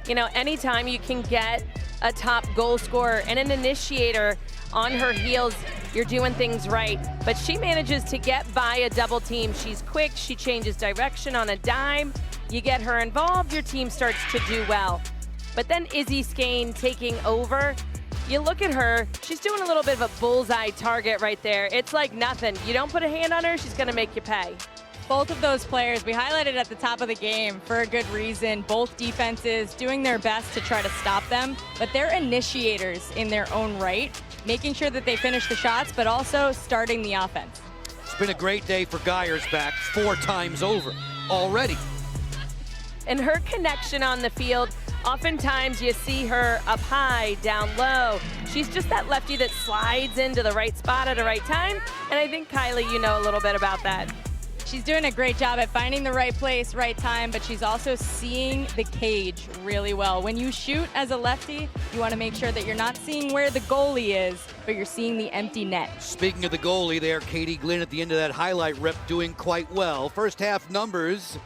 You know, anytime you can get a top goal scorer and an initiator on her heels, you're doing things right. But she manages to get by a double team. She's quick, she changes direction on a dime. You get her involved, your team starts to do well. But then Izzy Skane taking over. You look at her, she's doing a little bit of a bullseye target right there. It's like nothing. You don't put a hand on her, she's gonna make you pay. Both of those players we highlighted at the top of the game for a good reason. Both defenses doing their best to try to stop them, but they're initiators in their own right, making sure that they finish the shots, but also starting the offense. It's been a great day for Geyers back 4 times over already. And her connection on the field, oftentimes you see her up high, down low. She's just that lefty that slides into the right spot at the right time. And I think, Kylie, you know a little bit about that. She's doing a great job at finding the right place, right time, but she's also seeing the cage really well. When you shoot as a lefty, you want to make sure that you're not seeing where the goalie is, but you're seeing the empty net. Speaking of the goalie there, Katie Glynn at the end of that highlight rip doing quite well. First half numbers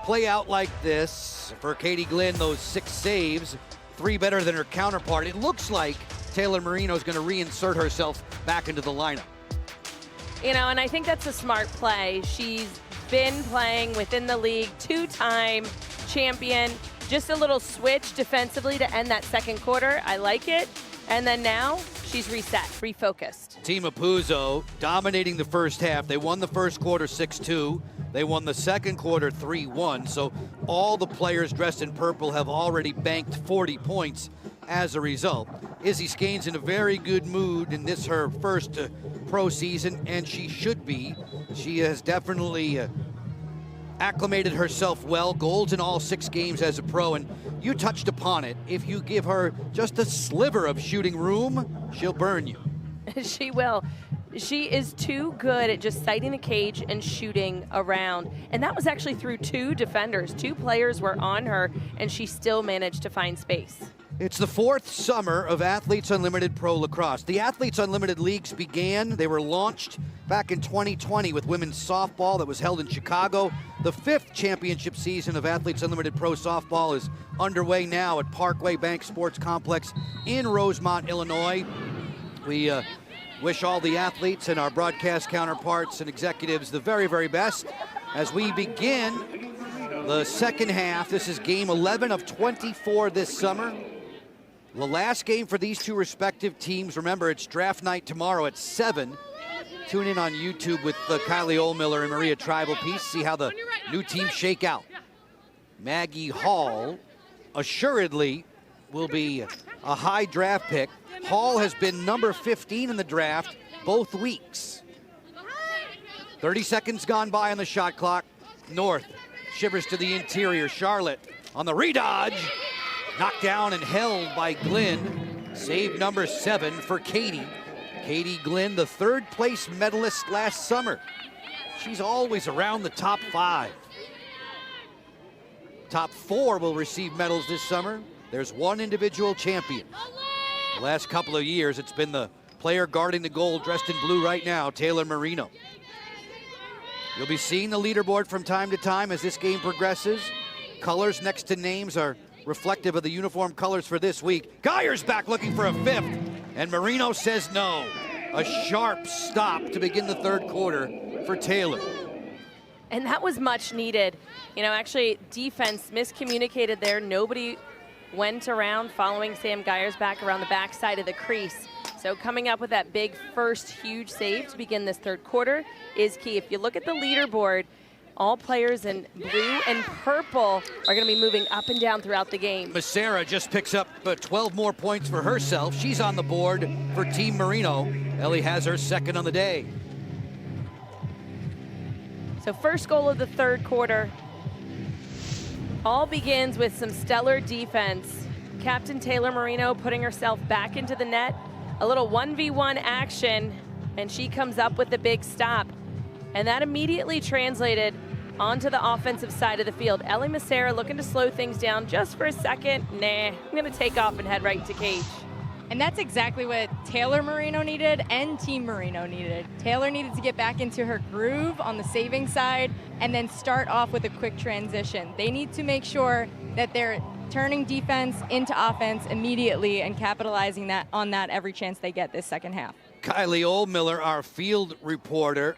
play out like this. For Katie Glynn, those 6 saves, 3 better than her counterpart. It looks like Taylor Marino is going to reinsert herself back into the lineup. You know, and I think that's a smart play. She's been playing within the league, 2-time champion. Just a little switch defensively to end that second quarter. I like it. And then now she's reset, refocused. Team Apuzzo dominating the first half. They won the first quarter 6-2. They won the second quarter 3-1. So all the players dressed in purple have already banked 40 points as a result. Izzy Skeins in a very good mood in this her first pro season, and she should be. She has definitely acclimated herself well. Goals in all 6 games as a pro, and you touched upon it. If you give her just a sliver of shooting room, she'll burn you. She will. She is too good at just sighting the cage and shooting around. And that was actually through 2 defenders. 2 players were on her, and she still managed to find space. It's the 4th summer of Athletes Unlimited Pro Lacrosse. The Athletes Unlimited Leagues began, they were launched back in 2020 with women's softball that was held in Chicago. The 5th championship season of Athletes Unlimited Pro Softball is underway now at Parkway Bank Sports Complex in Rosemont, Illinois. We wish all the athletes and our broadcast counterparts and executives the very, very best as we begin the second half. This is game 11 of 24 this summer. The last game for these 2 respective teams. Remember, it's draft night tomorrow at 7. Tune in on YouTube with Kylie Ohlmiller and Maria Tribal Peace. See how the new teams shake out. Maggie Hall assuredly will be a high draft pick. Hall has been number 15 in the draft both weeks. 30 seconds gone by on the shot clock. North shivers to the interior. Charlotte on the redodge. Knocked down and held by Glynn. Save number 7 for Katie. Katie Glynn, the 3rd place medalist last summer. She's always around the top 5. Top 4 will receive medals this summer. There's 1 individual champion. The last couple of years, it's been the player guarding the goal dressed in blue right now, Taylor Marino. You'll be seeing the leaderboard from time to time as this game progresses. Colors next to names are reflective of the uniform colors for this week. Geyer's back looking for a 5th, and Marino says no. A sharp stop to begin the 3rd quarter for Taylor. And that was much needed. You know, actually, defense miscommunicated there. Nobody went around following Sam Geyer's back around the backside of the crease. So coming up with that big first huge save to begin this 3rd quarter is key. If you look at the leaderboard, all players in blue and purple are going to be moving up and down throughout the game. Massera just picks up 12 more points for herself. She's on the board for Team Marino. Ellie has her 2nd on the day. So first goal of the 3rd quarter. All begins with some stellar defense. Captain Taylor Marino putting herself back into the net. A little 1v1 action, and she comes up with the big stop. And that immediately translated onto the offensive side of the field. Ellie Massera looking to slow things down just for a second. Nah, I'm gonna take off and head right to cage. And that's exactly what Taylor Marino needed and Team Marino needed. Taylor needed to get back into her groove on the saving side and then start off with a quick transition. They need to make sure that they're turning defense into offense immediately and capitalizing on that every chance they get this second half. Kylie Ohlmiller, our field reporter.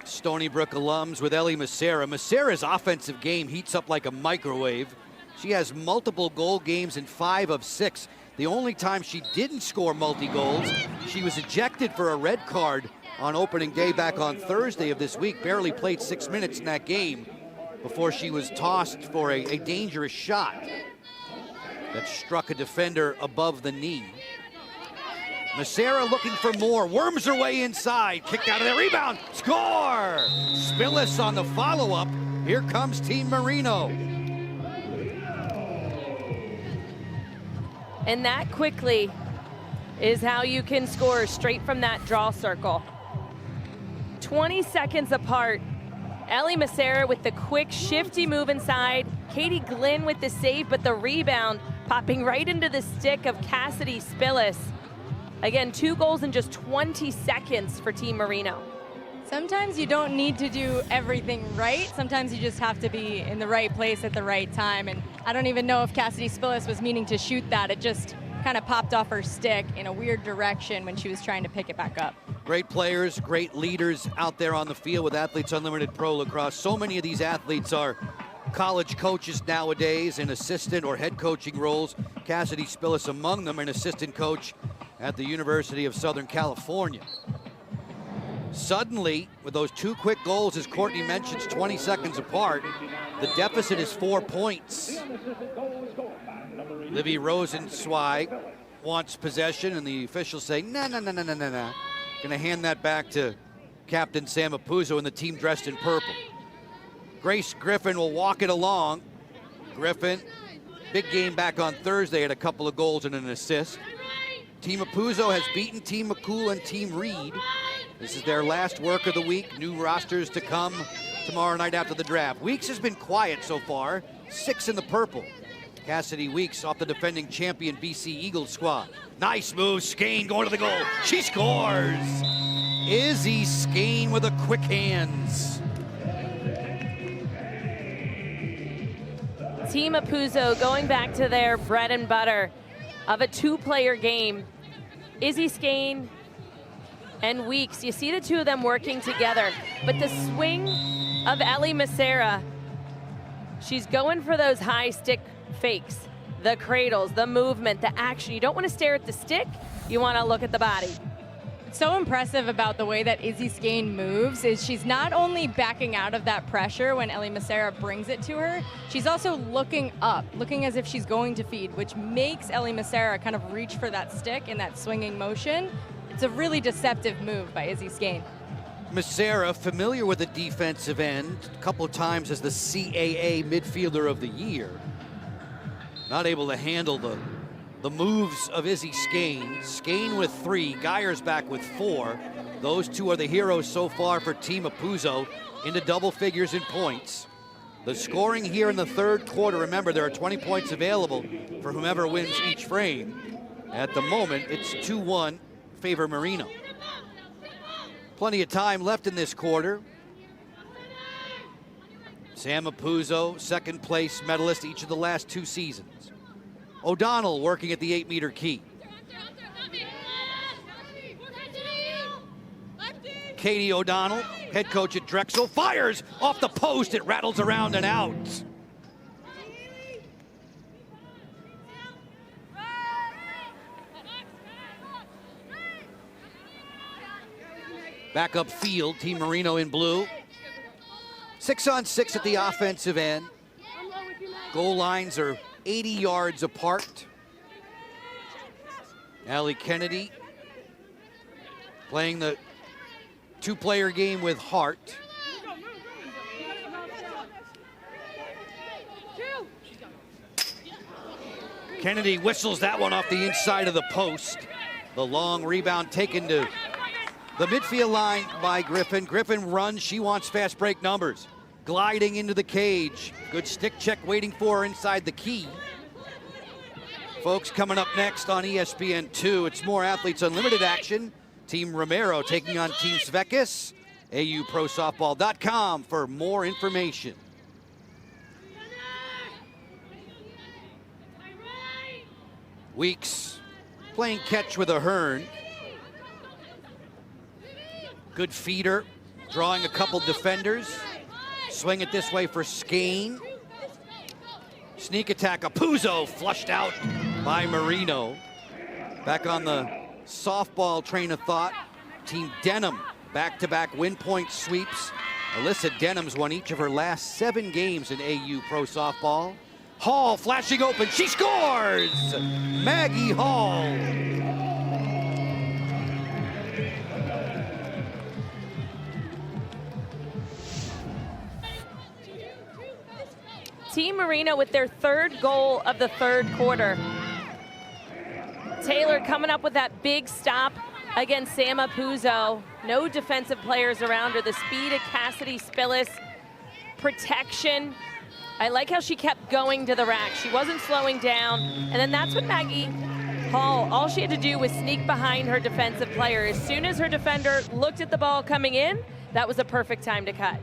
Stony Brook alums with Ellie Massera. Massera's offensive game heats up like a microwave. She has multiple goal games in 5 of 6. The only time she didn't score multi-goals, she was ejected for a red card on opening day back on Thursday of this week. Barely played 6 minutes in that game before she was tossed for a dangerous shot that struck a defender above the knee. Massera looking for more, worms her way inside, kicked out of the rebound, score! Spillis on the follow-up. Here comes Team Marino. And that quickly is how you can score straight from that draw circle. 20 seconds apart. Ellie Macera with the quick, shifty move inside. Katie Glynn with the save, but the rebound popping right into the stick of Cassidy Spillis. Again, 2 goals in just 20 seconds for Team Marino. Sometimes you don't need to do everything right. Sometimes you just have to be in the right place at the right time. And I don't even know if Cassidy Spillis was meaning to shoot that. It just kind of popped off her stick in a weird direction when she was trying to pick it back up. Great players, great leaders out there on the field with Athletes Unlimited Pro Lacrosse. So many of these athletes are college coaches nowadays in assistant or head coaching roles. Cassidy Spillis among them, an assistant coach at the University of Southern California. Suddenly, with those 2 quick goals, as Courtney mentions, 20 seconds apart, the deficit is 4 points. Livy Rosenzweig wants possession, and the officials say, nah. Gonna hand that back to Captain Sam Apuzzo and the team dressed in purple. Grace Griffin will walk it along. Griffin, big game back on Thursday, had a couple of goals and an assist. Team Apuzzo has beaten Team McCool and Team Reed. This is their last work of the week. New rosters to come tomorrow night after the draft. Weeks has been quiet so far, 6 in the purple. Cassidy Weeks off the defending champion BC Eagles squad. Nice move, Skane going to the goal. She scores! Izzy Skane with the quick hands. Team Apuzzo going back to their bread and butter of a 2-player game. Izzy Skane and Weeks, you see the 2 of them working together, but the swing of Ellie Macera, she's going for those high stick fakes, the cradles, the movement, the action. You don't want to stare at the stick, you want to look at the body. What's so impressive about the way that Izzy Skane moves is she's not only backing out of that pressure when Ellie Macera brings it to her, she's also looking up, looking as if she's going to feed, which makes Ellie Macera kind of reach for that stick in that swinging motion. It's a really deceptive move by Izzy Skane. Macera, familiar with the defensive end, a couple of times as the CAA Midfielder of the Year. Not able to handle the moves of Izzy Skane. Skane with 3, Geiersbach with 4. Those 2 are the heroes so far for Team Apuzzo, into double figures in points. The scoring here in the 3rd quarter, remember there are 20 points available for whomever wins each frame. At the moment, it's 2-1, favor Marino. Plenty of time left in this quarter. Sam Apuzzo, 2nd place medalist each of the last 2 seasons. O'Donnell working at the 8-meter key. Katie O'Donnell, head coach at Drexel, fires off the post. It rattles around and out. Back up field, Team Marino in blue. 6-on-6 at the offensive end. Goal lines are 80 yards apart. Allie Kennedy playing the 2-player game with Hart. Kennedy whistles that one off the inside of the post. The long rebound taken to the midfield line by Griffin. Griffin runs, she wants fast break numbers. Gliding into the cage. Good stick check waiting for her inside the key. Folks, coming up next on ESPN2, it's more Athletes Unlimited action. Team Romero taking on Team Svekis. AUProSoftball.com for more information. Weeks playing catch with a Hearn. Good feeder, drawing a couple defenders. Swing it this way for Skane. Sneak attack, Apuzzo flushed out by Marino. Back on the softball train of thought, Team Denham, back-to-back win point sweeps. Alyssa Denham's won each of her last 7 games in AU Pro Softball. Hall flashing open, she scores! Maggie Hall. Team Marino with their 3rd goal of the 3rd quarter. Taylor coming up with that big stop against Sam Apuzzo. No defensive players around her. The speed of Cassidy Spillis, protection. I like how she kept going to the rack. She wasn't slowing down. And then that's what Maggie Hall, all she had to do was sneak behind her defensive player. As soon as her defender looked at the ball coming in, that was a perfect time to cut.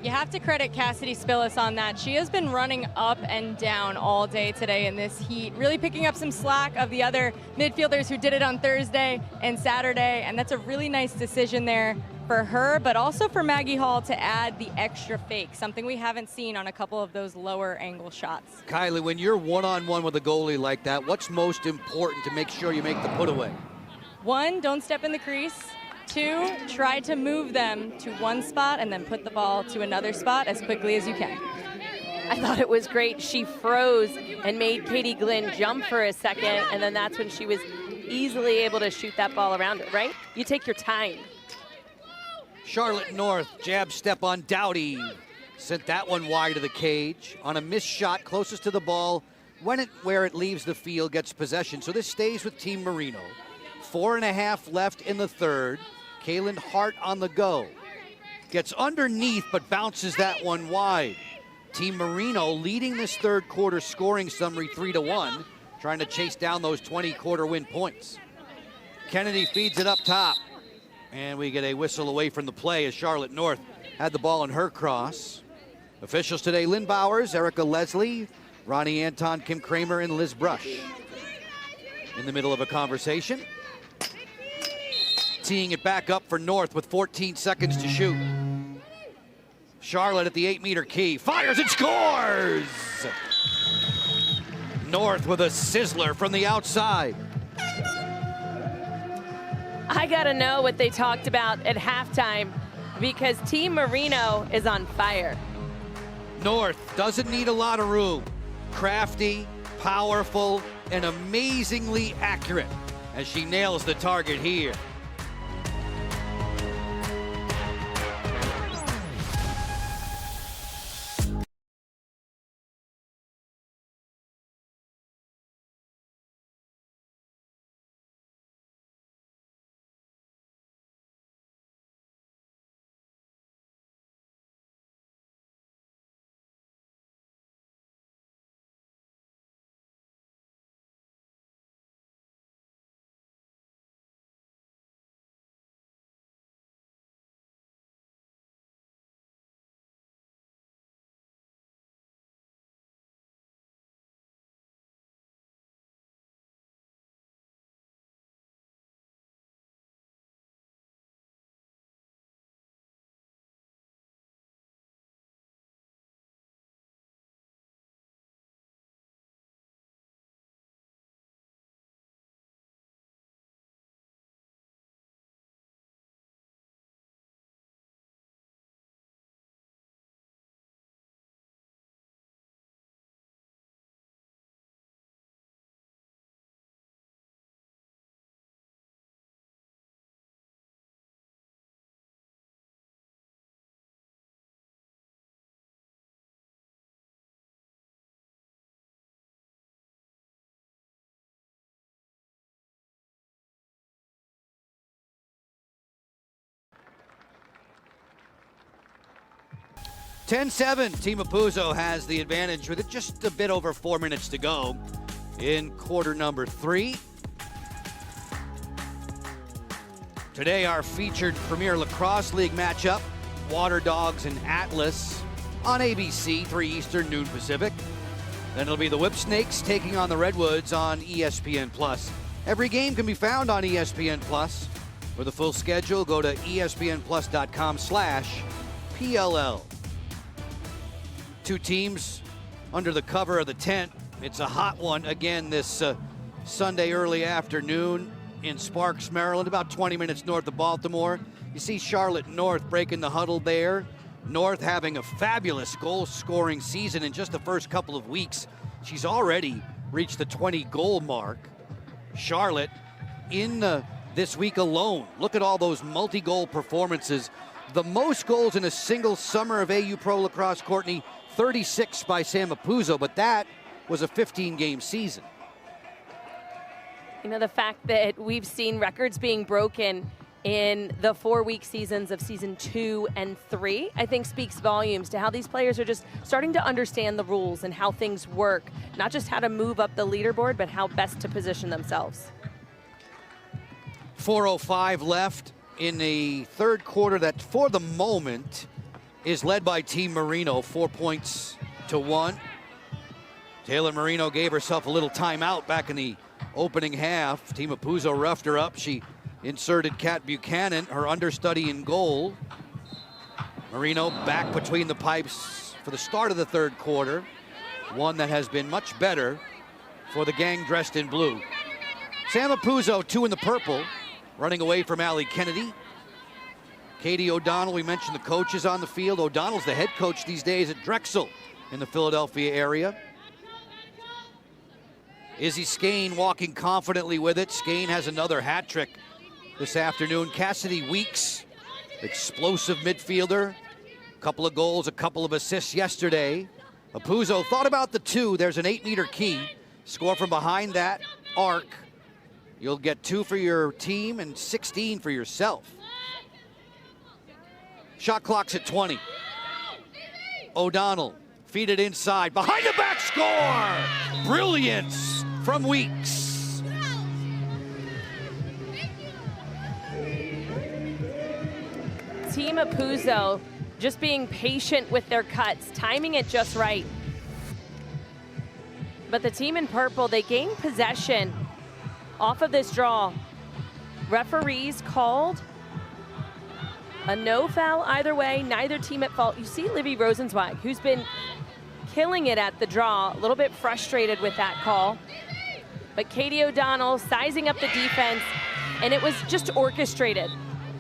You have to credit Cassidy Spillis on that. She has been running up and down all day today in this heat, really picking up some slack of the other midfielders who did it on Thursday and Saturday, and that's a really nice decision there for her, but also for Maggie Hall to add the extra fake, something we haven't seen on a couple of those lower angle shots. Kylie, when you're one-on-one with a goalie like that, what's most important to make sure you make the put away? 1, don't step in the crease. 2, try to move them to one spot and then put the ball to another spot as quickly as you can. I thought it was great. She froze and made Katie Glynn jump for a second, and then that's when she was easily able to shoot that ball around her, right? You take your time. Charlotte North, jab step on Dowdy. Sent that one wide of the cage. On a missed shot closest to the ball, where it leaves the field, gets possession. So this stays with Team Marino. 4.5 left in the third. Kaylin Hart on the go. Gets underneath, but bounces that one wide. Team Marino leading this third quarter scoring summary 3-1, trying to chase down those 20 quarter win points. Kennedy feeds it up top. And we get a whistle away from the play as Charlotte North had the ball in her cross. Officials today, Lynn Bowers, Erica Leslie, Ronnie Anton, Kim Kramer, and Liz Brush. In the middle of a conversation. Teeing it back up for North with 14 seconds to shoot. Charlotte at the 8-meter key, fires and scores! North with a sizzler from the outside. I gotta know what they talked about at halftime because Team Marino is on fire. North doesn't need a lot of room. Crafty, powerful, and amazingly accurate as she nails the target here. (10-7). Team Apuzzo has the advantage with it just a bit over 4 minutes to go in quarter number 3. Today, our featured Premier Lacrosse League matchup, Water Dogs and Atlas on ABC, 3 Eastern, noon Pacific. Then it'll be the Whip Snakes taking on the Redwoods on ESPN+. Every game can be found on ESPN+. For the full schedule, go to espnplus.com/PLL. 2 teams under the cover of the tent. It's a hot one again this Sunday early afternoon in Sparks, Maryland, about 20 minutes north of Baltimore. You see Charlotte North breaking the huddle there. North having a fabulous goal-scoring season in just the first couple of weeks. She's already reached the 20-goal mark. Charlotte in this week alone. Look at all those multi-goal performances. The most goals in a single summer of AU Pro Lacrosse, Courtney, 36 by Sam Apuzzo, but that was a 15-game season. You know, the fact that we've seen records being broken in the 4-week seasons of season 2 and 3, I think speaks volumes to how these players are just starting to understand the rules and how things work, not just how to move up the leaderboard, but how best to position themselves. 4:05 left in the third quarter that for the moment is led by Team Marino, 4 points to 1. Taylor Marino gave herself a little timeout back in the opening half. Team Apuzzo roughed her up. She inserted Kat Buchanan, her understudy, in goal. Marino back between the pipes for the start of the third quarter. One that has been much better for the gang dressed in blue. Sam Apuzzo, 2 in the purple, running away from Allie Kennedy. Katie O'Donnell, we mentioned the coaches on the field. O'Donnell's the head coach these days at Drexel in the Philadelphia area. Izzy Skane walking confidently with it. Skane has another hat trick this afternoon. Cassidy Weeks, explosive midfielder. A couple of goals, a couple of assists yesterday. Apuzzo thought about the 2. There's an 8-meter key. Score from behind that arc. You'll get 2 for your team and 16 for yourself. Shot clock's at 20. O'Donnell, feed it inside. Behind the back, score! Brilliance from Weeks. Team Apuzzo just being patient with their cuts, timing it just right. But the team in purple, they gained possession off of this draw. Referees called a no foul either way, neither team at fault. You see Livy Rosenzweig, who's been killing it at the draw, a little bit frustrated with that call. But Katie O'Donnell sizing up the defense, and it was just orchestrated.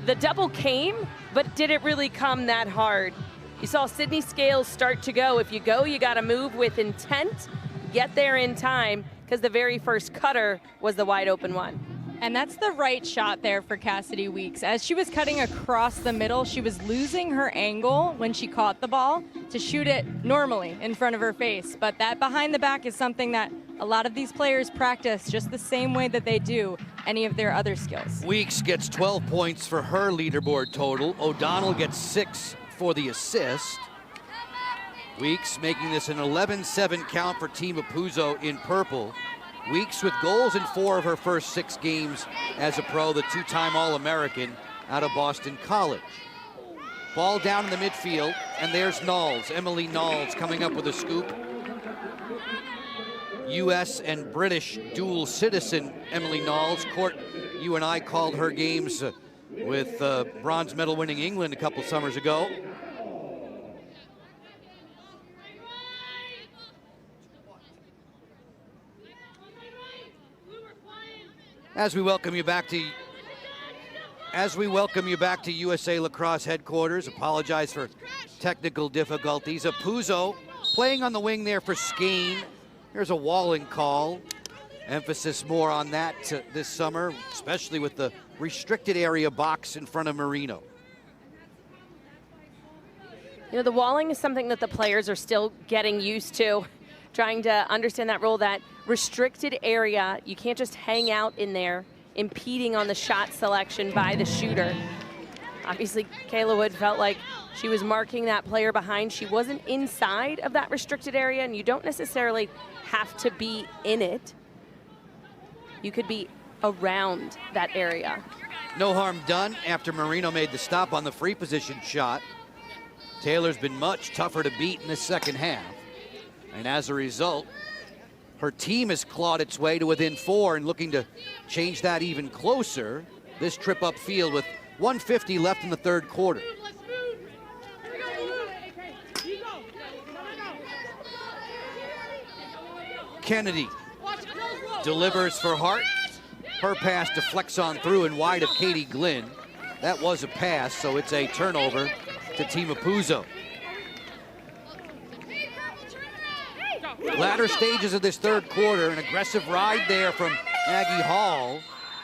The double came, but did it really come that hard? You saw Sydney Scales start to go. If you go, you gotta move with intent, get there in time, because the very first cutter was the wide open one. And that's the right shot there for Cassidy Weeks. As she was cutting across the middle, she was losing her angle when she caught the ball to shoot it normally in front of her face. But that behind the back is something that a lot of these players practice just the same way that they do any of their other skills. Weeks gets 12 points for her leaderboard total. O'Donnell gets 6 for the assist. Weeks making this an 11-7 count for Team Apuzzo in purple. Weeks with goals in 4 of her first 6 games as a pro, the 2-time All-American out of Boston College. Ball down in the midfield, and there's Knowles, Emily Knowles coming up with a scoop. U.S. and British dual citizen Emily Knowles. Court, you and I called her games with bronze medal winning England a couple summers ago. As we welcome you back to USA Lacrosse headquarters, apologize for technical difficulties. Apuzzo playing on the wing there for Skane. Here's a Walling call. Emphasis more on that this summer, especially with the restricted area box in front of Marino. You know, the walling is something that the players are still getting used to, trying to understand that rule, that restricted area. You can't just hang out in there, impeding on the shot selection by the shooter. Obviously, Kayla Wood felt like she was marking that player behind. She wasn't inside of that restricted area, and you don't necessarily have to be in it. You could be around that area. No harm done after Marino made the stop on the free position shot. Taylor's been much tougher to beat in the second half. And as a result, her team has clawed its way to within 4 and looking to change that even closer. This trip upfield with 1:50 left in the third quarter. Kennedy delivers for Hart. Her pass deflects on through and wide of Katie Glynn. That was a pass, so it's a turnover to Team Apuzzo. Latter stages of this third quarter, an aggressive ride there from Aggie Hall,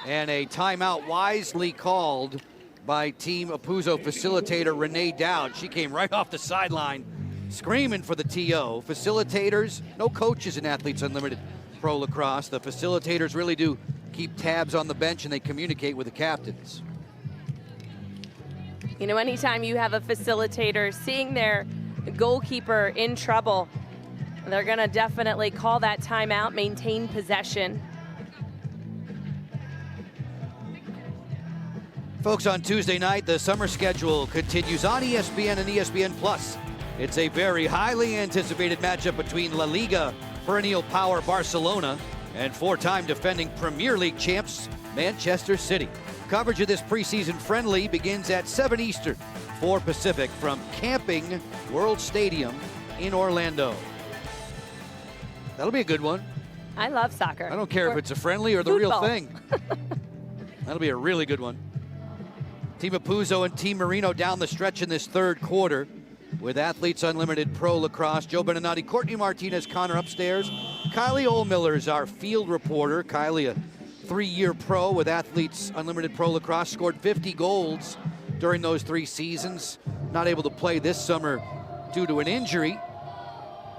and a timeout wisely called by Team Apuzzo facilitator Renee Dowd. She came right off the sideline screaming for the TO. Facilitators, no coaches in Athletes Unlimited Pro Lacrosse. The facilitators really do keep tabs on the bench and they communicate with the captains. You know, anytime you have a facilitator seeing their goalkeeper in trouble, they're going to definitely call that timeout, maintain possession. Folks, on Tuesday night, the summer schedule continues on ESPN and ESPN Plus. It's a very highly anticipated matchup between La Liga perennial power Barcelona and four-time defending Premier League champs Manchester City. Coverage of this preseason friendly begins at 7 Eastern, 4 Pacific from Camping World Stadium in Orlando. That'll be a good one. I love soccer. I don't care if it's a friendly or the Football. real thing. That'll be a really good one. Team Apuzzo and Team Marino down the stretch in this third quarter with Athletes Unlimited Pro Lacrosse. Joe Beninati, Courtney Martinez, Connor upstairs. Kylie Ohlmiller is our field reporter. Kylie, a 3-year pro with Athletes Unlimited Pro Lacrosse, scored 50 goals during those 3 seasons. Not able to play this summer due to an injury,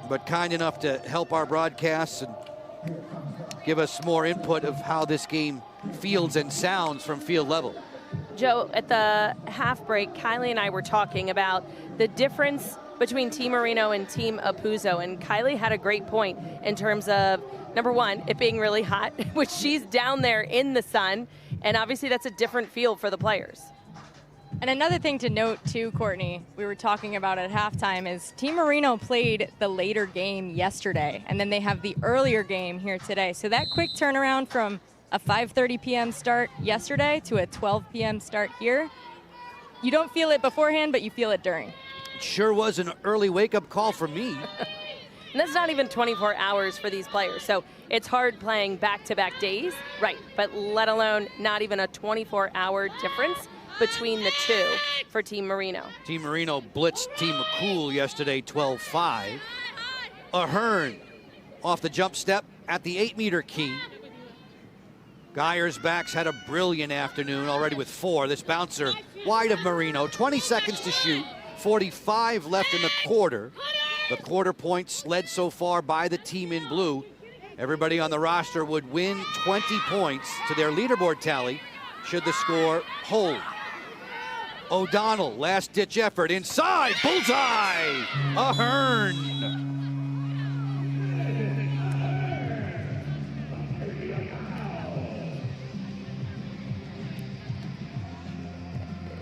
but kind enough to help our broadcasts and give us more input of how this game feels and sounds from field level. Joe, at the half break, Kylie and I were talking about the difference between Team Marino and Team Apuzzo, and Kylie had a great point in terms of, number one, it being really hot, which she's down there in the sun, and obviously that's a different feel for the players. And another thing to note too, Courtney, we were talking about at halftime, is Team Marino played the later game yesterday, and then they have the earlier game here today. So that quick turnaround from a 5:30 p.m. start yesterday to a 12 p.m. start here, you don't feel it beforehand, but you feel it during. It sure was an early wake-up call for me. And that's not even 24 hours for these players. So it's hard playing back-to-back days, right, but let alone not even a 24-hour difference between the two for Team Marino. Team Marino blitzed Team McCool yesterday 12-5. Ahern off the jump step at the 8-meter key. Geyer's backs had a brilliant afternoon already with 4. This bouncer wide of Marino, 20 seconds to shoot, 45 left in the quarter. The quarter points led so far by the team in blue. Everybody on the roster would win 20 points to their leaderboard tally should the score hold. O'Donnell, last-ditch effort inside, bullseye! Ahern.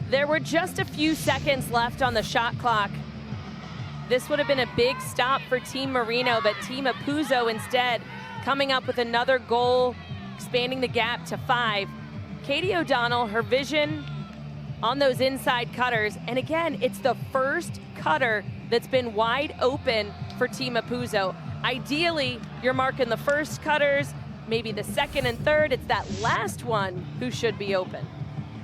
There were just a few seconds left on the shot clock. This would have been a big stop for Team Marino, but Team Apuzzo instead coming up with another goal, expanding the gap to 5. Katie O'Donnell, her vision on those inside cutters, and again, it's the first cutter that's been wide open for Team Apuzzo. Ideally, you're marking the first cutters, maybe the second and third. It's that last one who should be open.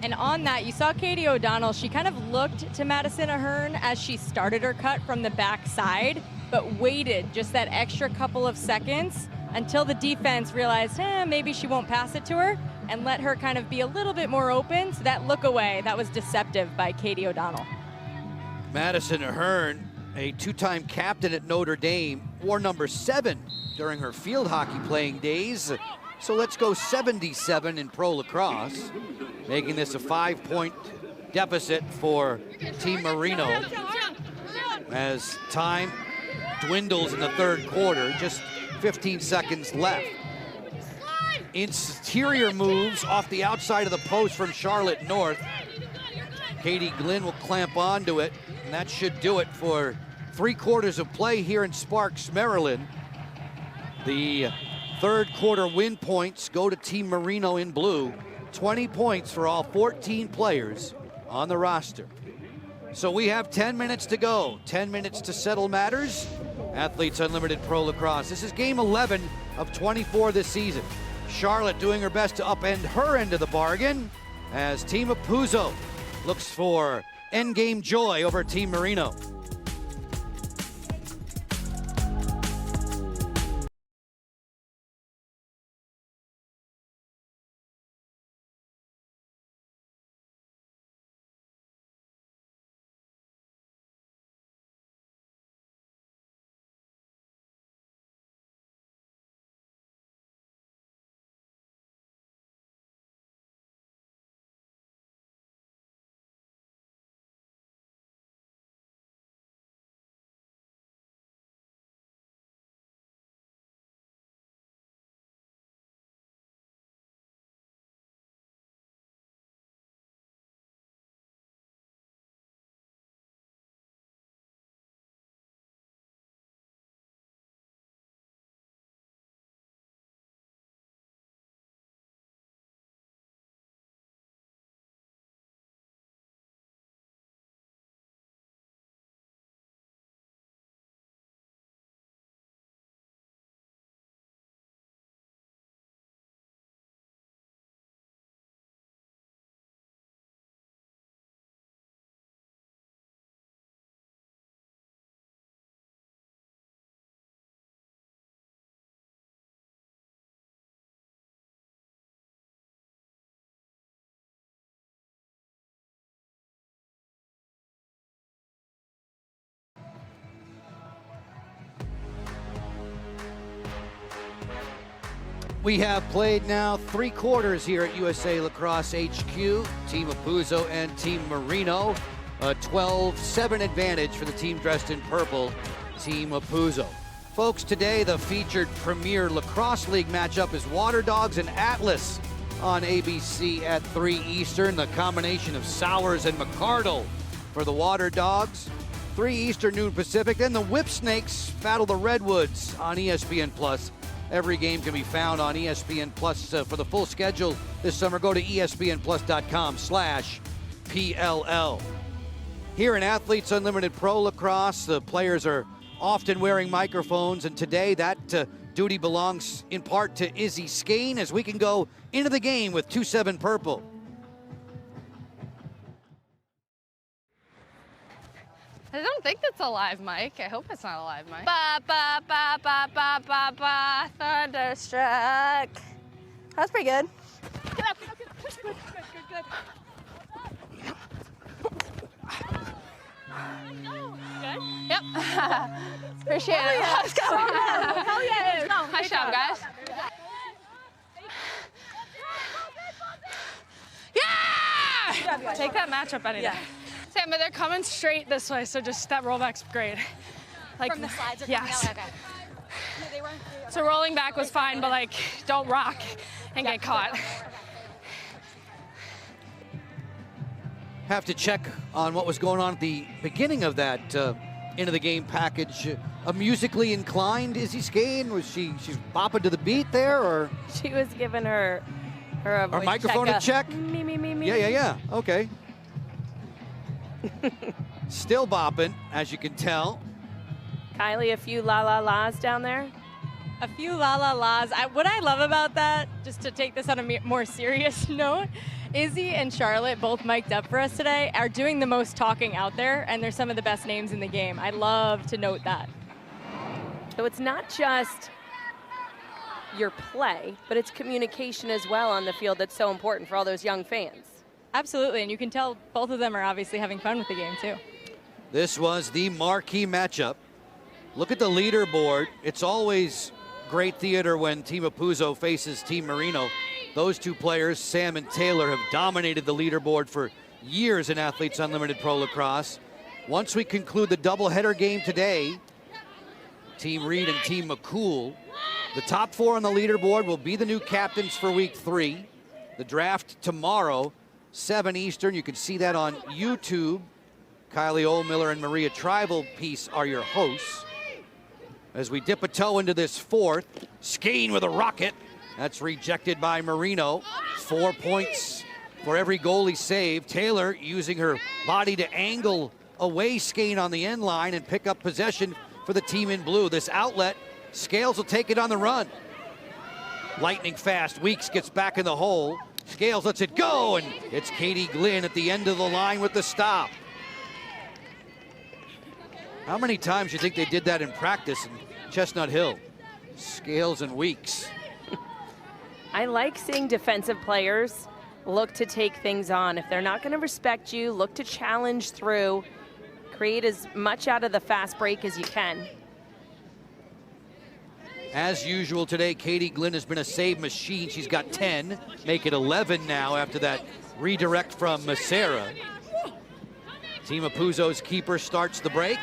And on that, you saw Katie O'Donnell. She kind of looked to Madison Ahern as she started her cut from the backside, but waited just that extra couple of seconds until the defense realized, maybe she won't pass it to her, and let her kind of be a little bit more open. So that look away, that was deceptive by Katie O'Donnell. Madison Ahern, a 2-time captain at Notre Dame, wore number 7 during her field hockey playing days. So let's go 77 in pro lacrosse, making this a 5-point deficit for Team Marino as time dwindles in the third quarter, just 15 seconds left. Interior moves off the outside of the post from Charlotte North. Katie Glynn will clamp onto it, and that should do it for 3 quarters of play here in Sparks, Maryland. The third quarter win points go to Team Marino in blue. 20 points for all 14 players on the roster. So we have 10 minutes to go, 10 minutes to settle matters. Athletes Unlimited Pro Lacrosse. This is game 11 of 24 this season. Charlotte doing her best to upend her end of the bargain as Team Apuzzo looks for endgame joy over Team Marino. We have played now 3 quarters here at USA Lacrosse HQ. Team Apuzo and Team Marino. A 12-7 advantage for the team dressed in purple, Team Apuzo. Folks, today the featured Premier Lacrosse League matchup is Water Dogs and Atlas on ABC at 3 Eastern. The combination of Sowers and McCardle for the Water Dogs. 3 Eastern, noon Pacific. Then the Whip Snakes battle the Redwoods on ESPN+. Every game can be found on ESPN+. For the full schedule this summer, go to espnplus.com/PLL. Here in Athletes Unlimited Pro Lacrosse, the players are often wearing microphones, and today that duty belongs in part to Izzy Skane as we can go into the game with 2-7 purple. I don't think that's a live mic. I hope it's not a live mic. Ba ba ba ba ba ba ba. Thunderstruck. That's pretty good. Get up, get up, get up. Good, good. Good? Yep. Appreciate it. Yeah. Let's go. Hell yeah. Let's go. Nice job, guys. Yeah! Take that matchup any day. Sam, but they're coming straight this way, so just that rollback's great. Like, From the slides are yes. coming out? Okay. Yeah, they weren't. So rolling back was fine, but like, don't rock and get caught. Have to check on what was going on at the beginning of that into the game package. A musically inclined Izzy Skane? Was she's bopping to the beat there, or? She was giving her a voice microphone check. a check? Me. Yeah. Okay. Still bopping, as you can tell. Kylie, a few la-la-las down there? A few la-la-las. What I love about that, just to take this on a more serious note, Izzy and Charlotte, both mic'd up for us today, are doing the most talking out there, and they're some of the best names in the game. I love to note that. So it's not just your play, but it's communication as well on the field that's so important for all those young fans. Absolutely, and you can tell both of them are obviously having fun with the game too. This was the marquee matchup. Look at the leaderboard. It's always great theater when Team Apuzo faces Team Marino. Those two players, Sam and Taylor, have dominated the leaderboard for years in Athletes Unlimited Pro Lacrosse. Once we conclude the doubleheader game today, Team Reed and Team McCool, the top 4 on the leaderboard will be the new captains for week 3. The draft tomorrow, 7 Eastern. You can see that on YouTube. Kylie Oldmiller and Maria Trival Piece are your hosts. As we dip a toe into this 4th, Skane with a rocket. That's rejected by Marino. 4 points for every goalie saved. Taylor using her body to angle away Skane on the end line and pick up possession for the team in blue. This outlet, Scales will take it on the run. Lightning fast, Weeks gets back in the hole. Scales lets it go, and it's Katie Glynn at the end of the line with the stop. How many times do you think they did that in practice in Chestnut Hill? Scales and Weeks. I like seeing defensive players look to take things on. If they're not going to respect you, look to challenge through, create as much out of the fast break as you can. As usual today, Katie Glynn has been a save machine. She's got 10, make it 11 now after that redirect from Macera. Team Apuzo's keeper starts the break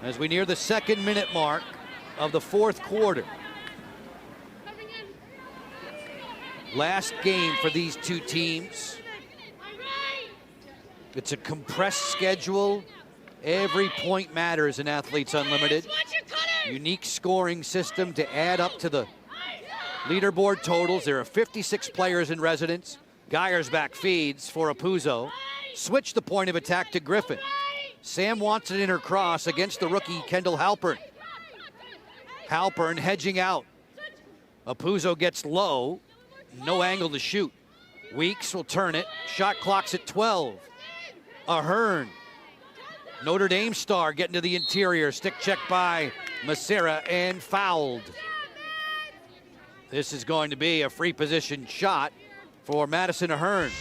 as we near the 2nd minute mark of the 4th quarter. Last game for these two teams. It's a compressed schedule. Every point matters in Athletes Unlimited. Unique scoring system to add up to the leaderboard totals. There are 56 players in residence. Geyersbach feeds for Apuzo. Switch the point of attack to Griffin. Sam wants it in her cross against the rookie Kendall Halpern. Halpern hedging out. Apuzo gets low. No angle to shoot. Weeks will turn it. Shot clock's at 12. Ahern. Notre Dame star getting to the interior. Stick check by Macera and fouled. This is going to be a free position shot for Madison Ahern.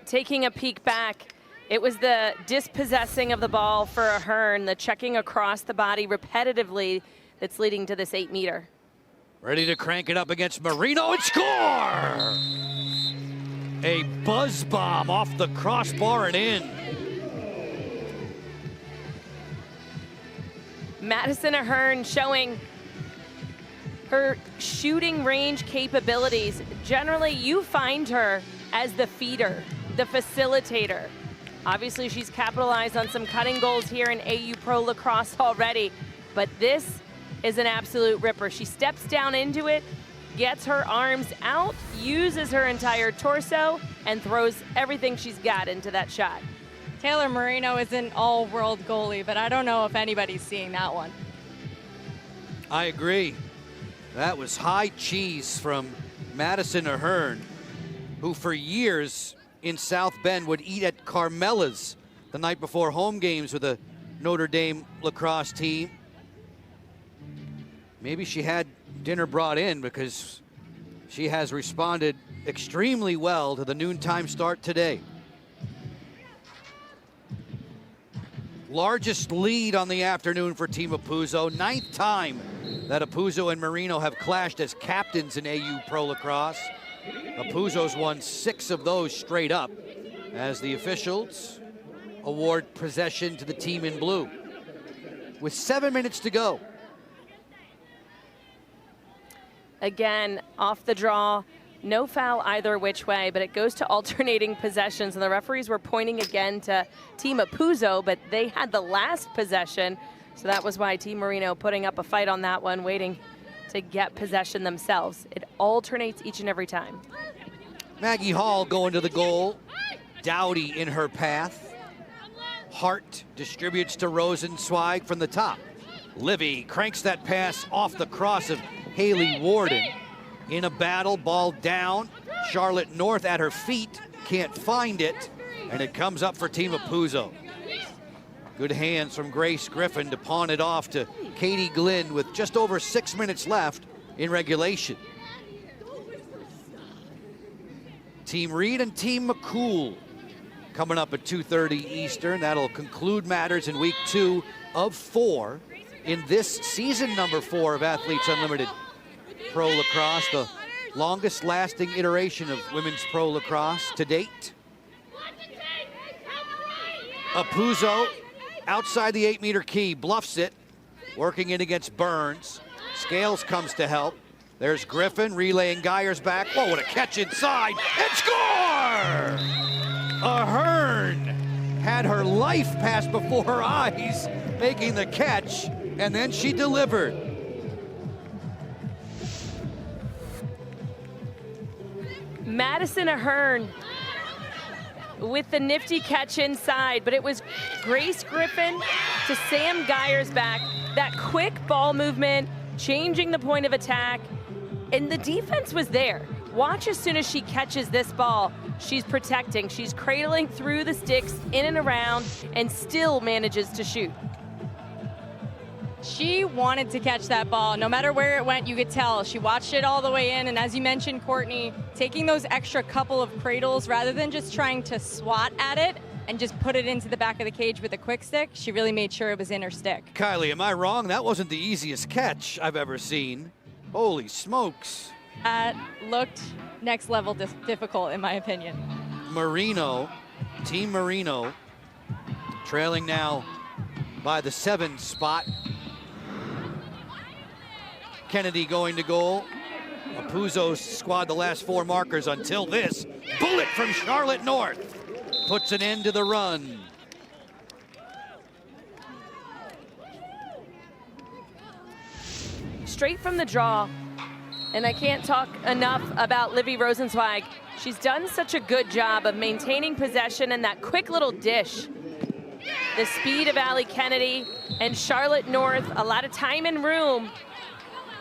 Taking a peek back It was the dispossessing of the ball for Ahern, the checking across the body repetitively that's leading to this 8-meter. Ready to crank it up against Marino and score! A buzz bomb off the crossbar and in. Madison Ahern showing her shooting range capabilities. Generally, you find her as the feeder, the facilitator. Obviously, she's capitalized on some cutting goals here in AU Pro Lacrosse already, but this is an absolute ripper. She steps down into it, gets her arms out, uses her entire torso, and throws everything she's got into that shot. Taylor Marino is an all-world goalie, but I don't know if anybody's seeing that one. I agree. That was high cheese from Madison Ahern, who for years in South Bend would eat at Carmela's the night before home games with the Notre Dame lacrosse team. Maybe she had dinner brought in because she has responded extremely well to the noontime start today. Largest lead on the afternoon for Team Apuzo. 9th time that Apuzo and Marino have clashed as captains in AU Pro Lacrosse. Apuzo's won 6 of those straight up as the officials award possession to the team in blue. With 7 minutes to go. Again, off the draw, no foul either which way, but it goes to alternating possessions, and the referees were pointing again to Team Apuzo, but they had the last possession, so that was why Team Marino putting up a fight on that one, waiting to get possession themselves. It alternates each and every time. Maggie Hall going to the goal. Dowdy in her path. Hart distributes to Rosenzweig from the top. Livy cranks that pass off the cross of Haley Warden. In a battle, ball down. Charlotte North at her feet, can't find it, and it comes up for Team Apuzo. Good hands from Grace Griffin to pawn it off to Katie Glynn with just over 6 minutes left in regulation. Team Reed and Team McCool coming up at 2:30 Eastern. That'll conclude matters in week 2 of 4 in this season number 4 of Athletes Unlimited Pro Lacrosse, the longest lasting iteration of women's pro lacrosse to date. Apuzo outside the 8-meter key, bluffs it, working in against Burns. Scales comes to help. There's Griffin relaying Geyer's back. Oh, what a catch inside, and score! Ahern had her life pass before her eyes, making the catch, and then she delivered. Madison Ahern with the nifty catch inside, but it was Grace Griffin to Sam Geyer's back. That quick ball movement, changing the point of attack, and the defense was there. Watch as soon as she catches this ball. She's protecting, she's cradling through the sticks, in and around, and still manages to shoot. She wanted to catch that ball. No matter where it went, you could tell. She watched it all the way in, and as you mentioned, Courtney, taking those extra couple of cradles rather than just trying to swat at it and just put it into the back of the cage with a quick stick, she really made sure it was in her stick. Kylie, am I wrong? That wasn't the easiest catch I've ever seen. Holy smokes. That looked next level difficult, in my opinion. Marino, Team Marino, trailing now by the 7 spot. Kennedy going to goal. Apuzo's squad the last 4 markers until this. Bullet from Charlotte North puts an end to the run. Straight from the draw, and I can't talk enough about Livy Rosenzweig. She's done such a good job of maintaining possession and that quick little dish. The speed of Allie Kennedy and Charlotte North, a lot of time and room,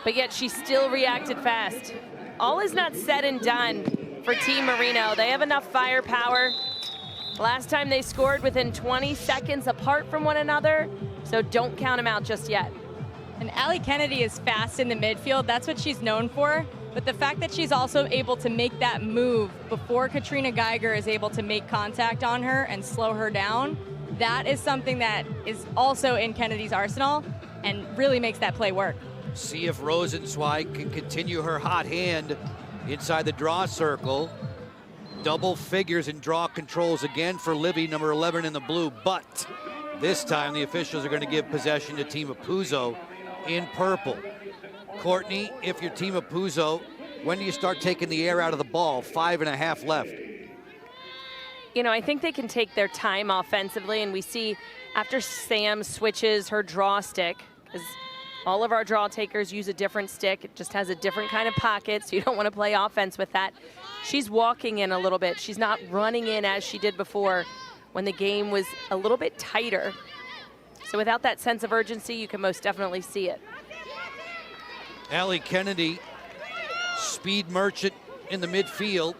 but yet she still reacted fast. All is not said and done for Team Marino. They have enough firepower. Last time they scored within 20 seconds apart from one another, so don't count them out just yet. And Allie Kennedy is fast in the midfield. That's what she's known for. But the fact that she's also able to make that move before Katrina Geiger is able to make contact on her and slow her down, that is something that is also in Kennedy's arsenal and really makes that play work. See if Rosenzweig can continue her hot hand inside the draw circle. Double figures in draw controls again for Livy, number 11 in the blue, but this time the officials are going to give possession to Team Apuzzo in purple. Courtney, if you're Team Apuzzo, when do you start taking the air out of the ball? 5.5 left. You know, I think they can take their time offensively, and we see after Sam switches her draw stick, because all of our draw takers use a different stick. It just has a different kind of pocket, so you don't want to play offense with that. She's walking in a little bit. She's not running in as she did before when the game was a little bit tighter. So without that sense of urgency, you can most definitely see it. Allie Kennedy, speed merchant in the midfield,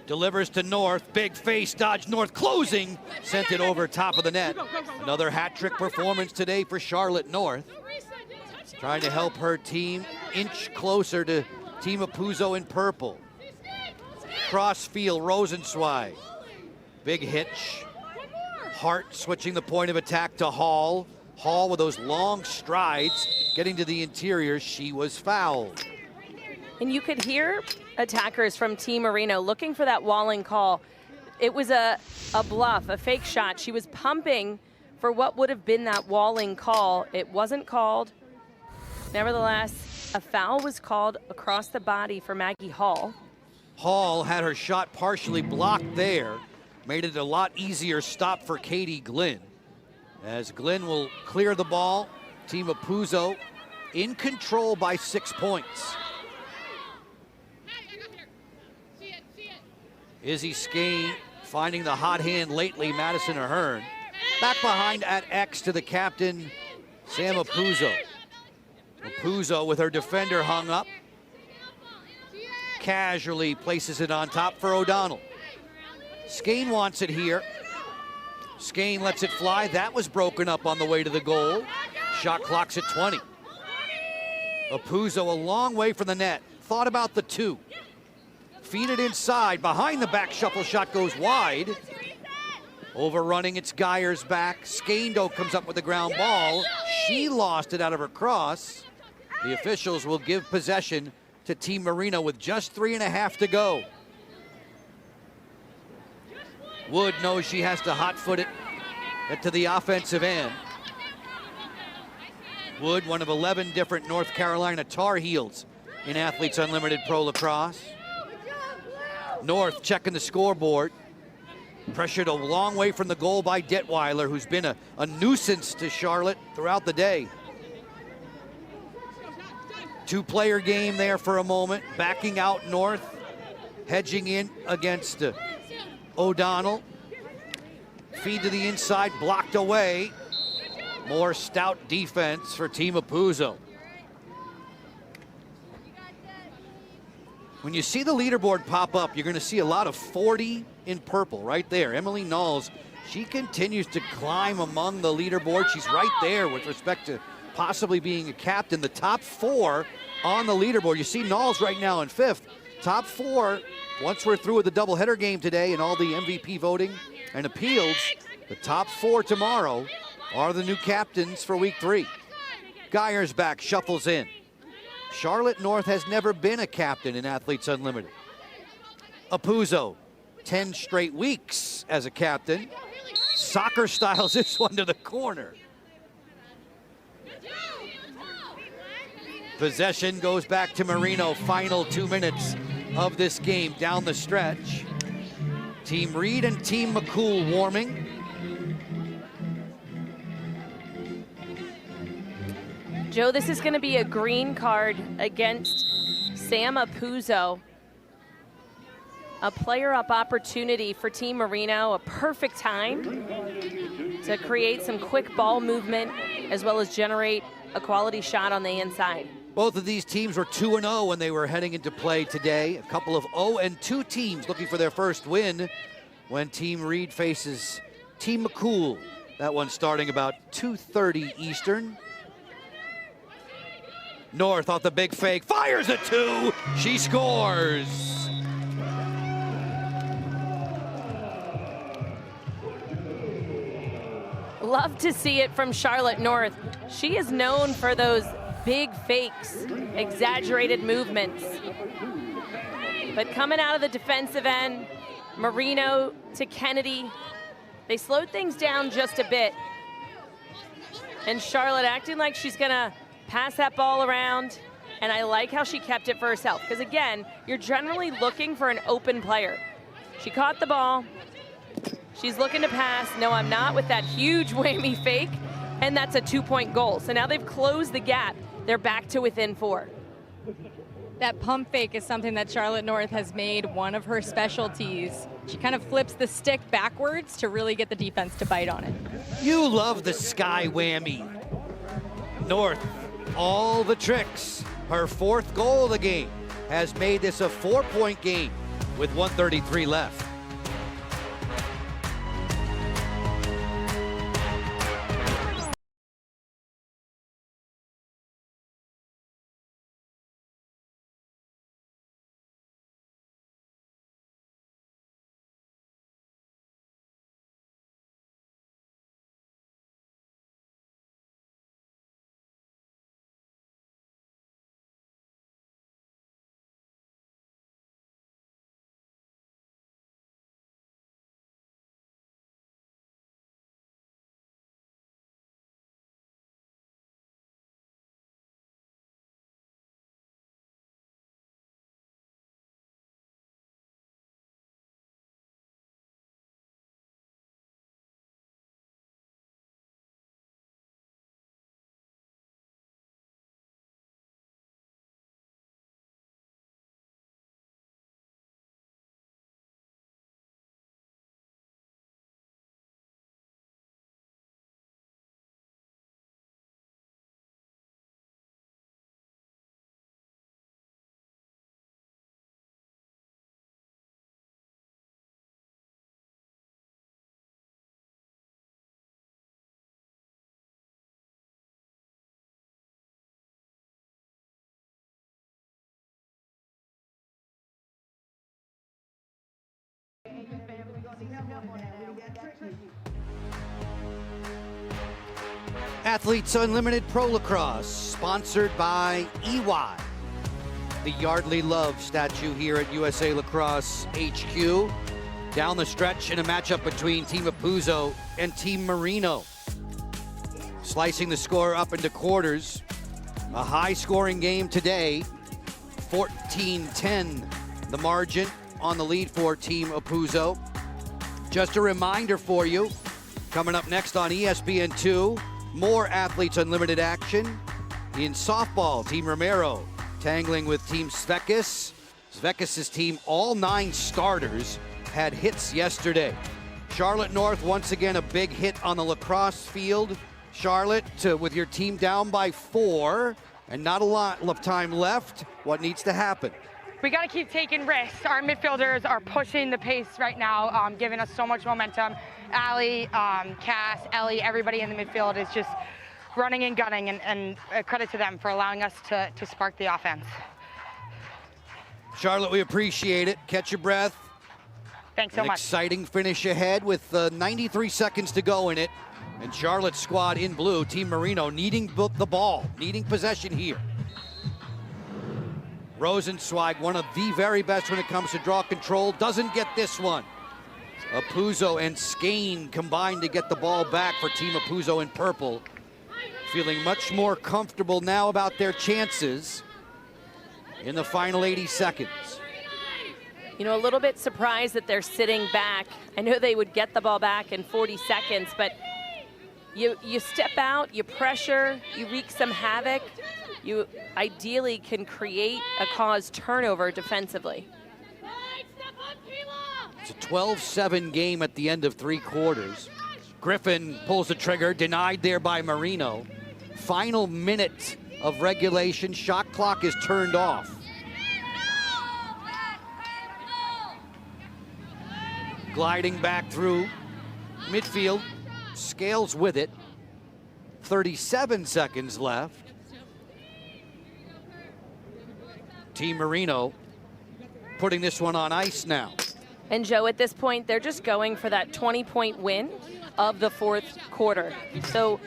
delivers to North. Big face dodge. North closing, sent it over top of the net. Another hat-trick performance today for Charlotte North, trying to help her team inch closer to Team Apuzzo in purple. Crossfield, Rosenzweig. Big hitch. Hart switching the point of attack to Hall. Hall with those long strides, getting to the interior. She was fouled. And you could hear attackers from Team Marino looking for that walling call. It was a bluff, a fake shot. She was pumping for what would have been that walling call. It wasn't called. Nevertheless, a foul was called across the body for Maggie Hall. Hall had her shot partially blocked there. Made it a lot easier stop for Katie Glynn. As Glynn will clear the ball, Team Apuzzo in control by 6 points. Izzy Skane finding the hot hand lately, Madison Ahern. Back behind at X to the captain, Sam Apuzzo. Apuzzo with her defender hung up. Casually places it on top for O'Donnell. Skane wants it here. Skane lets it fly. That was broken up on the way to the goal. Shot clock's at 20. Apuzzo a long way from the net. Thought about the two. Feed it inside. Behind the back shuffle shot goes wide. Overrunning, it's Geyer's back. Skando comes up with the ground ball. She lost it out of her cross. The officials will give possession to Team Marino with just 3.5 to go. Wood knows she has to hot foot it to the offensive end. Wood, one of 11 different North Carolina Tar Heels in Athletes Unlimited Pro Lacrosse. North checking the scoreboard. Pressured a long way from the goal by Detweiler, who's been a nuisance to Charlotte throughout the day. Two-player game there for a moment. Backing out North. Hedging in against O'Donnell. Feed to the inside, blocked away. More stout defense for Team Apuzzo. When you see the leaderboard pop up, you're going to see a lot of 40 in purple right there. Emily Knowles, she continues to climb among the leaderboard. She's right there with respect to possibly being a captain. The top 4 on the leaderboard. You see Knowles right now in 5th. Top 4, once we're through with the doubleheader game today and all the MVP voting and appeals, the top 4 tomorrow are the new captains for week 3. Geyer's back, shuffles in. Charlotte North has never been a captain in Athletes Unlimited. Apuzzo, 10 straight weeks as a captain. Soccer styles this one to the corner. Possession goes back to Marino. Final 2 minutes of this game down the stretch. Team Reed and Team McCool warming. Joe, this is going to be a green card against Sam Apuzzo. A player-up opportunity for Team Marino, a perfect time to create some quick ball movement as well as generate a quality shot on the inside. Both of these teams were 2-0 when they were heading into play today. A couple of 0-2 teams looking for their first win when Team Reed faces Team McCool. That one starting about 2:30 Eastern. North off the big fake, fires a 2. She scores. Love to see it from Charlotte North. She is known for those big fakes, exaggerated movements. But coming out of the defensive end, Marino to Kennedy, they slowed things down just a bit. And Charlotte acting like she's gonna pass that ball around. And I like how she kept it for herself. Because again, you're generally looking for an open player. She caught the ball. She's looking to pass. No, I'm not, with that huge whammy fake. And that's a 2-point goal. So now they've closed the gap. They're back to within 4. That pump fake is something that Charlotte North has made one of her specialties. She kind of flips the stick backwards to really get the defense to bite on it. You love the sky whammy. North, all the tricks. Her 4th goal of the game has made this a 4-point game with 1:33 left. Athletes Unlimited Pro Lacrosse, sponsored by EY. The Yardley Love statue here at USA Lacrosse HQ. Down the stretch in a matchup between Team Apuzzo and Team Marino. Slicing the score up into quarters. A high-scoring game today. 14-10 the margin on the lead for Team Apuzzo. Just a reminder for you, coming up next on ESPN2, more Athletes Unlimited action. In softball, Team Romero tangling with Team Svekis. Svekis' team, all 9 starters, had hits yesterday. Charlotte North, once again, a big hit on the lacrosse field. Charlotte, with your team down by 4 and not a lot of time left, what needs to happen? We got to keep taking risks. Our midfielders are pushing the pace right now, giving us so much momentum. Allie, Cass, Ellie, everybody in the midfield is just running and gunning, and credit to them for allowing us to spark the offense. Charlotte, we appreciate it. Catch your breath. Thanks so much. Exciting finish ahead with 93 seconds to go in it. And Charlotte's squad in blue, Team Marino, needing the ball, needing possession here. Rosenzweig, one of the very best when it comes to draw control, doesn't get this one. Apuzzo and Skane combined to get the ball back for Team Apuzzo in purple. Feeling much more comfortable now about their chances in the final 80 seconds. You know, a little bit surprised that they're sitting back. I know they would get the ball back in 40 seconds, but you step out, you pressure, you wreak some havoc. You ideally can create a cause turnover defensively. It's a 12-7 game at the end of 3 quarters. Griffin pulls the trigger, denied there by Marino. Final minute of regulation, shot clock is turned off. Gliding back through midfield, Scales with it. 37 seconds left. Team Marino putting this one on ice now. And Joe, at this point, they're just going for that 20-point win of the fourth quarter. So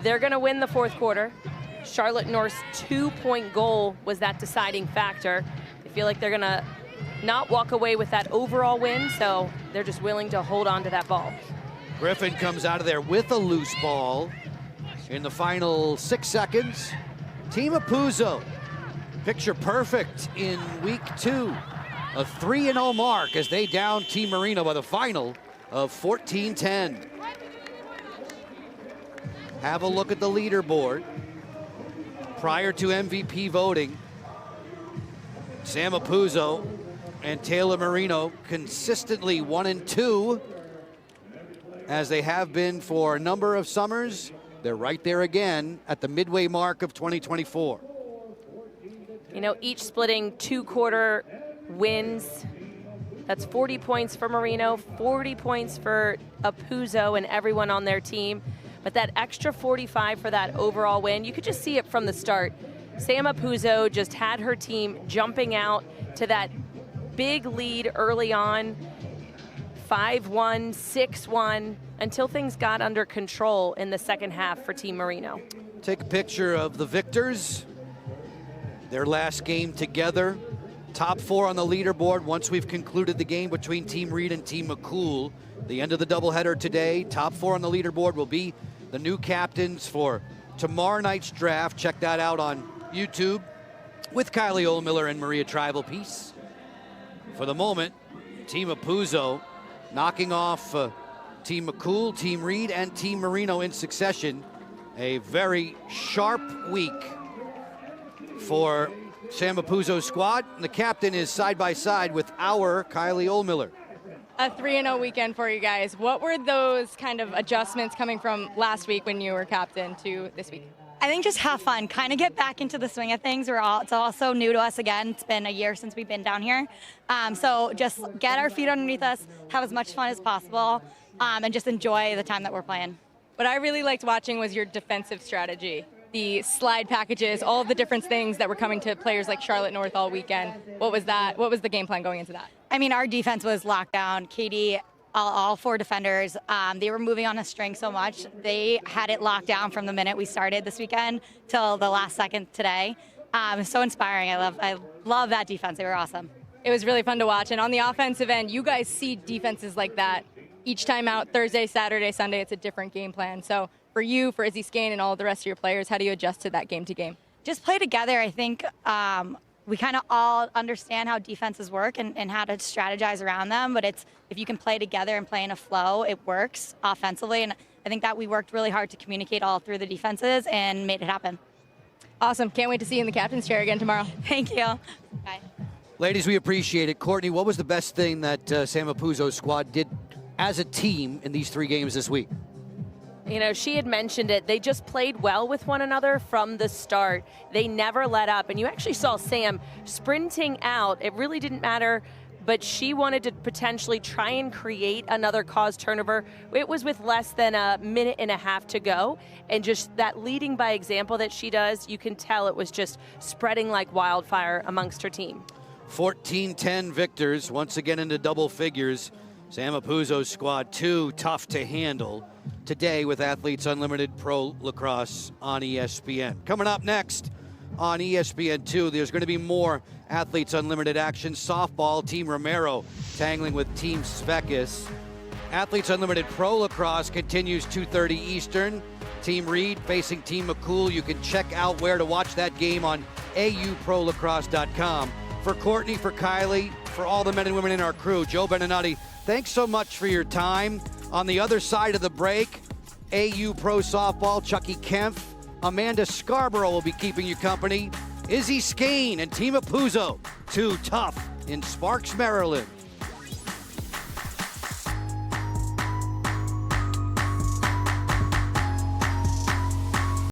they're going to win the fourth quarter. Charlotte North's 2-point goal was that deciding factor. I feel like they're going to not walk away with that overall win, so they're just willing to hold on to that ball. Griffin comes out of there with a loose ball in the final 6 seconds. Team Apuzzo, picture perfect in week 2. A 3-0 mark as they down Team Marino by the final of 14-10. Have a look at the leaderboard. Prior to MVP voting, Sam Apuzzo and Taylor Marino consistently 1 and 2, as they have been for a number of summers. They're right there again at the midway mark of 2024. You know, each splitting 2-quarter wins. That's 40 points for Marino, 40 points for Apuzzo and everyone on their team. But that extra 45 for that overall win, you could just see it from the start. Sam Apuzzo just had her team jumping out to that big lead early on, 5-1, 6-1, until things got under control in the second half for Team Marino. Take a picture of the victors, their last game together. Top 4 on the leaderboard once we've concluded the game between Team Reed and Team McCool. The end of the doubleheader today. Top 4 on the leaderboard will be the new captains for tomorrow night's draft. Check that out on YouTube with Kylie Ohlmiller and Maria Tribalpiece. For the moment, Team Apuzzo knocking off Team McCool, Team Reed, and Team Marino in succession. A very sharp week for Sam Apuzzo's squad. The captain is side by side with our Kylie Ohlmiller. A 3-0 weekend for you guys. What were those kind of adjustments coming from last week when you were captain to this week? I think just have fun, kind of get back into the swing of things. It's all so new to us again. It's been a year since we've been down here. So just get our feet underneath us, have as much fun as possible, and just enjoy the time that we're playing. What I really liked watching was your defensive strategy. The slide packages, all of the different things that were coming to players like Charlotte North all weekend. What was that? What was the game plan going into that? I mean, our defense was locked down. Katie, all 4 defenders, they were moving on a string so much. They had it locked down from the minute we started this weekend till the last second today. It's so inspiring. I love that defense. They were awesome. It was really fun to watch. And on the offensive end, you guys see defenses like that each time out. Thursday, Saturday, Sunday, it's a different game plan. So for you, for Izzy Skane, and all the rest of your players, how do you adjust to that game to game? Just play together. I think we kind of all understand how defenses work and how to strategize around them. But if you can play together and play in a flow, it works offensively. And I think that we worked really hard to communicate all through the defenses and made it happen. Awesome. Can't wait to see you in the captain's chair again tomorrow. Thank you. Bye. Ladies, we appreciate it. Courtney, what was the best thing that Sam Apuzzo's squad did as a team in these 3 games this week? You know, she had mentioned it. They just played well with one another from the start. They never let up. And you actually saw Sam sprinting out. It really didn't matter, but she wanted to potentially try and create another cause turnover. It was with less than a minute and a half to go. And just that leading by example that she does, you can tell it was just spreading like wildfire amongst her team. 14-10 victors, once again into double figures. Sam Apuzzo's squad, too tough to handle today with Athletes Unlimited Pro Lacrosse on ESPN. Coming up next on ESPN2, there's going to be more Athletes Unlimited action. Softball, Team Romero tangling with Team Svekis. Athletes Unlimited Pro Lacrosse continues 2:30 Eastern. Team Reed facing Team McCool. You can check out where to watch that game on auprolacrosse.com. For Courtney, for Kylie, for all the men and women in our crew, Joe Beninati, thanks so much for your time. On the other side of the break, AU Pro Softball, Chucky Kempf, Amanda Scarborough will be keeping you company. Izzy Skane and Team Apuzzo, too tough in Sparks, Maryland.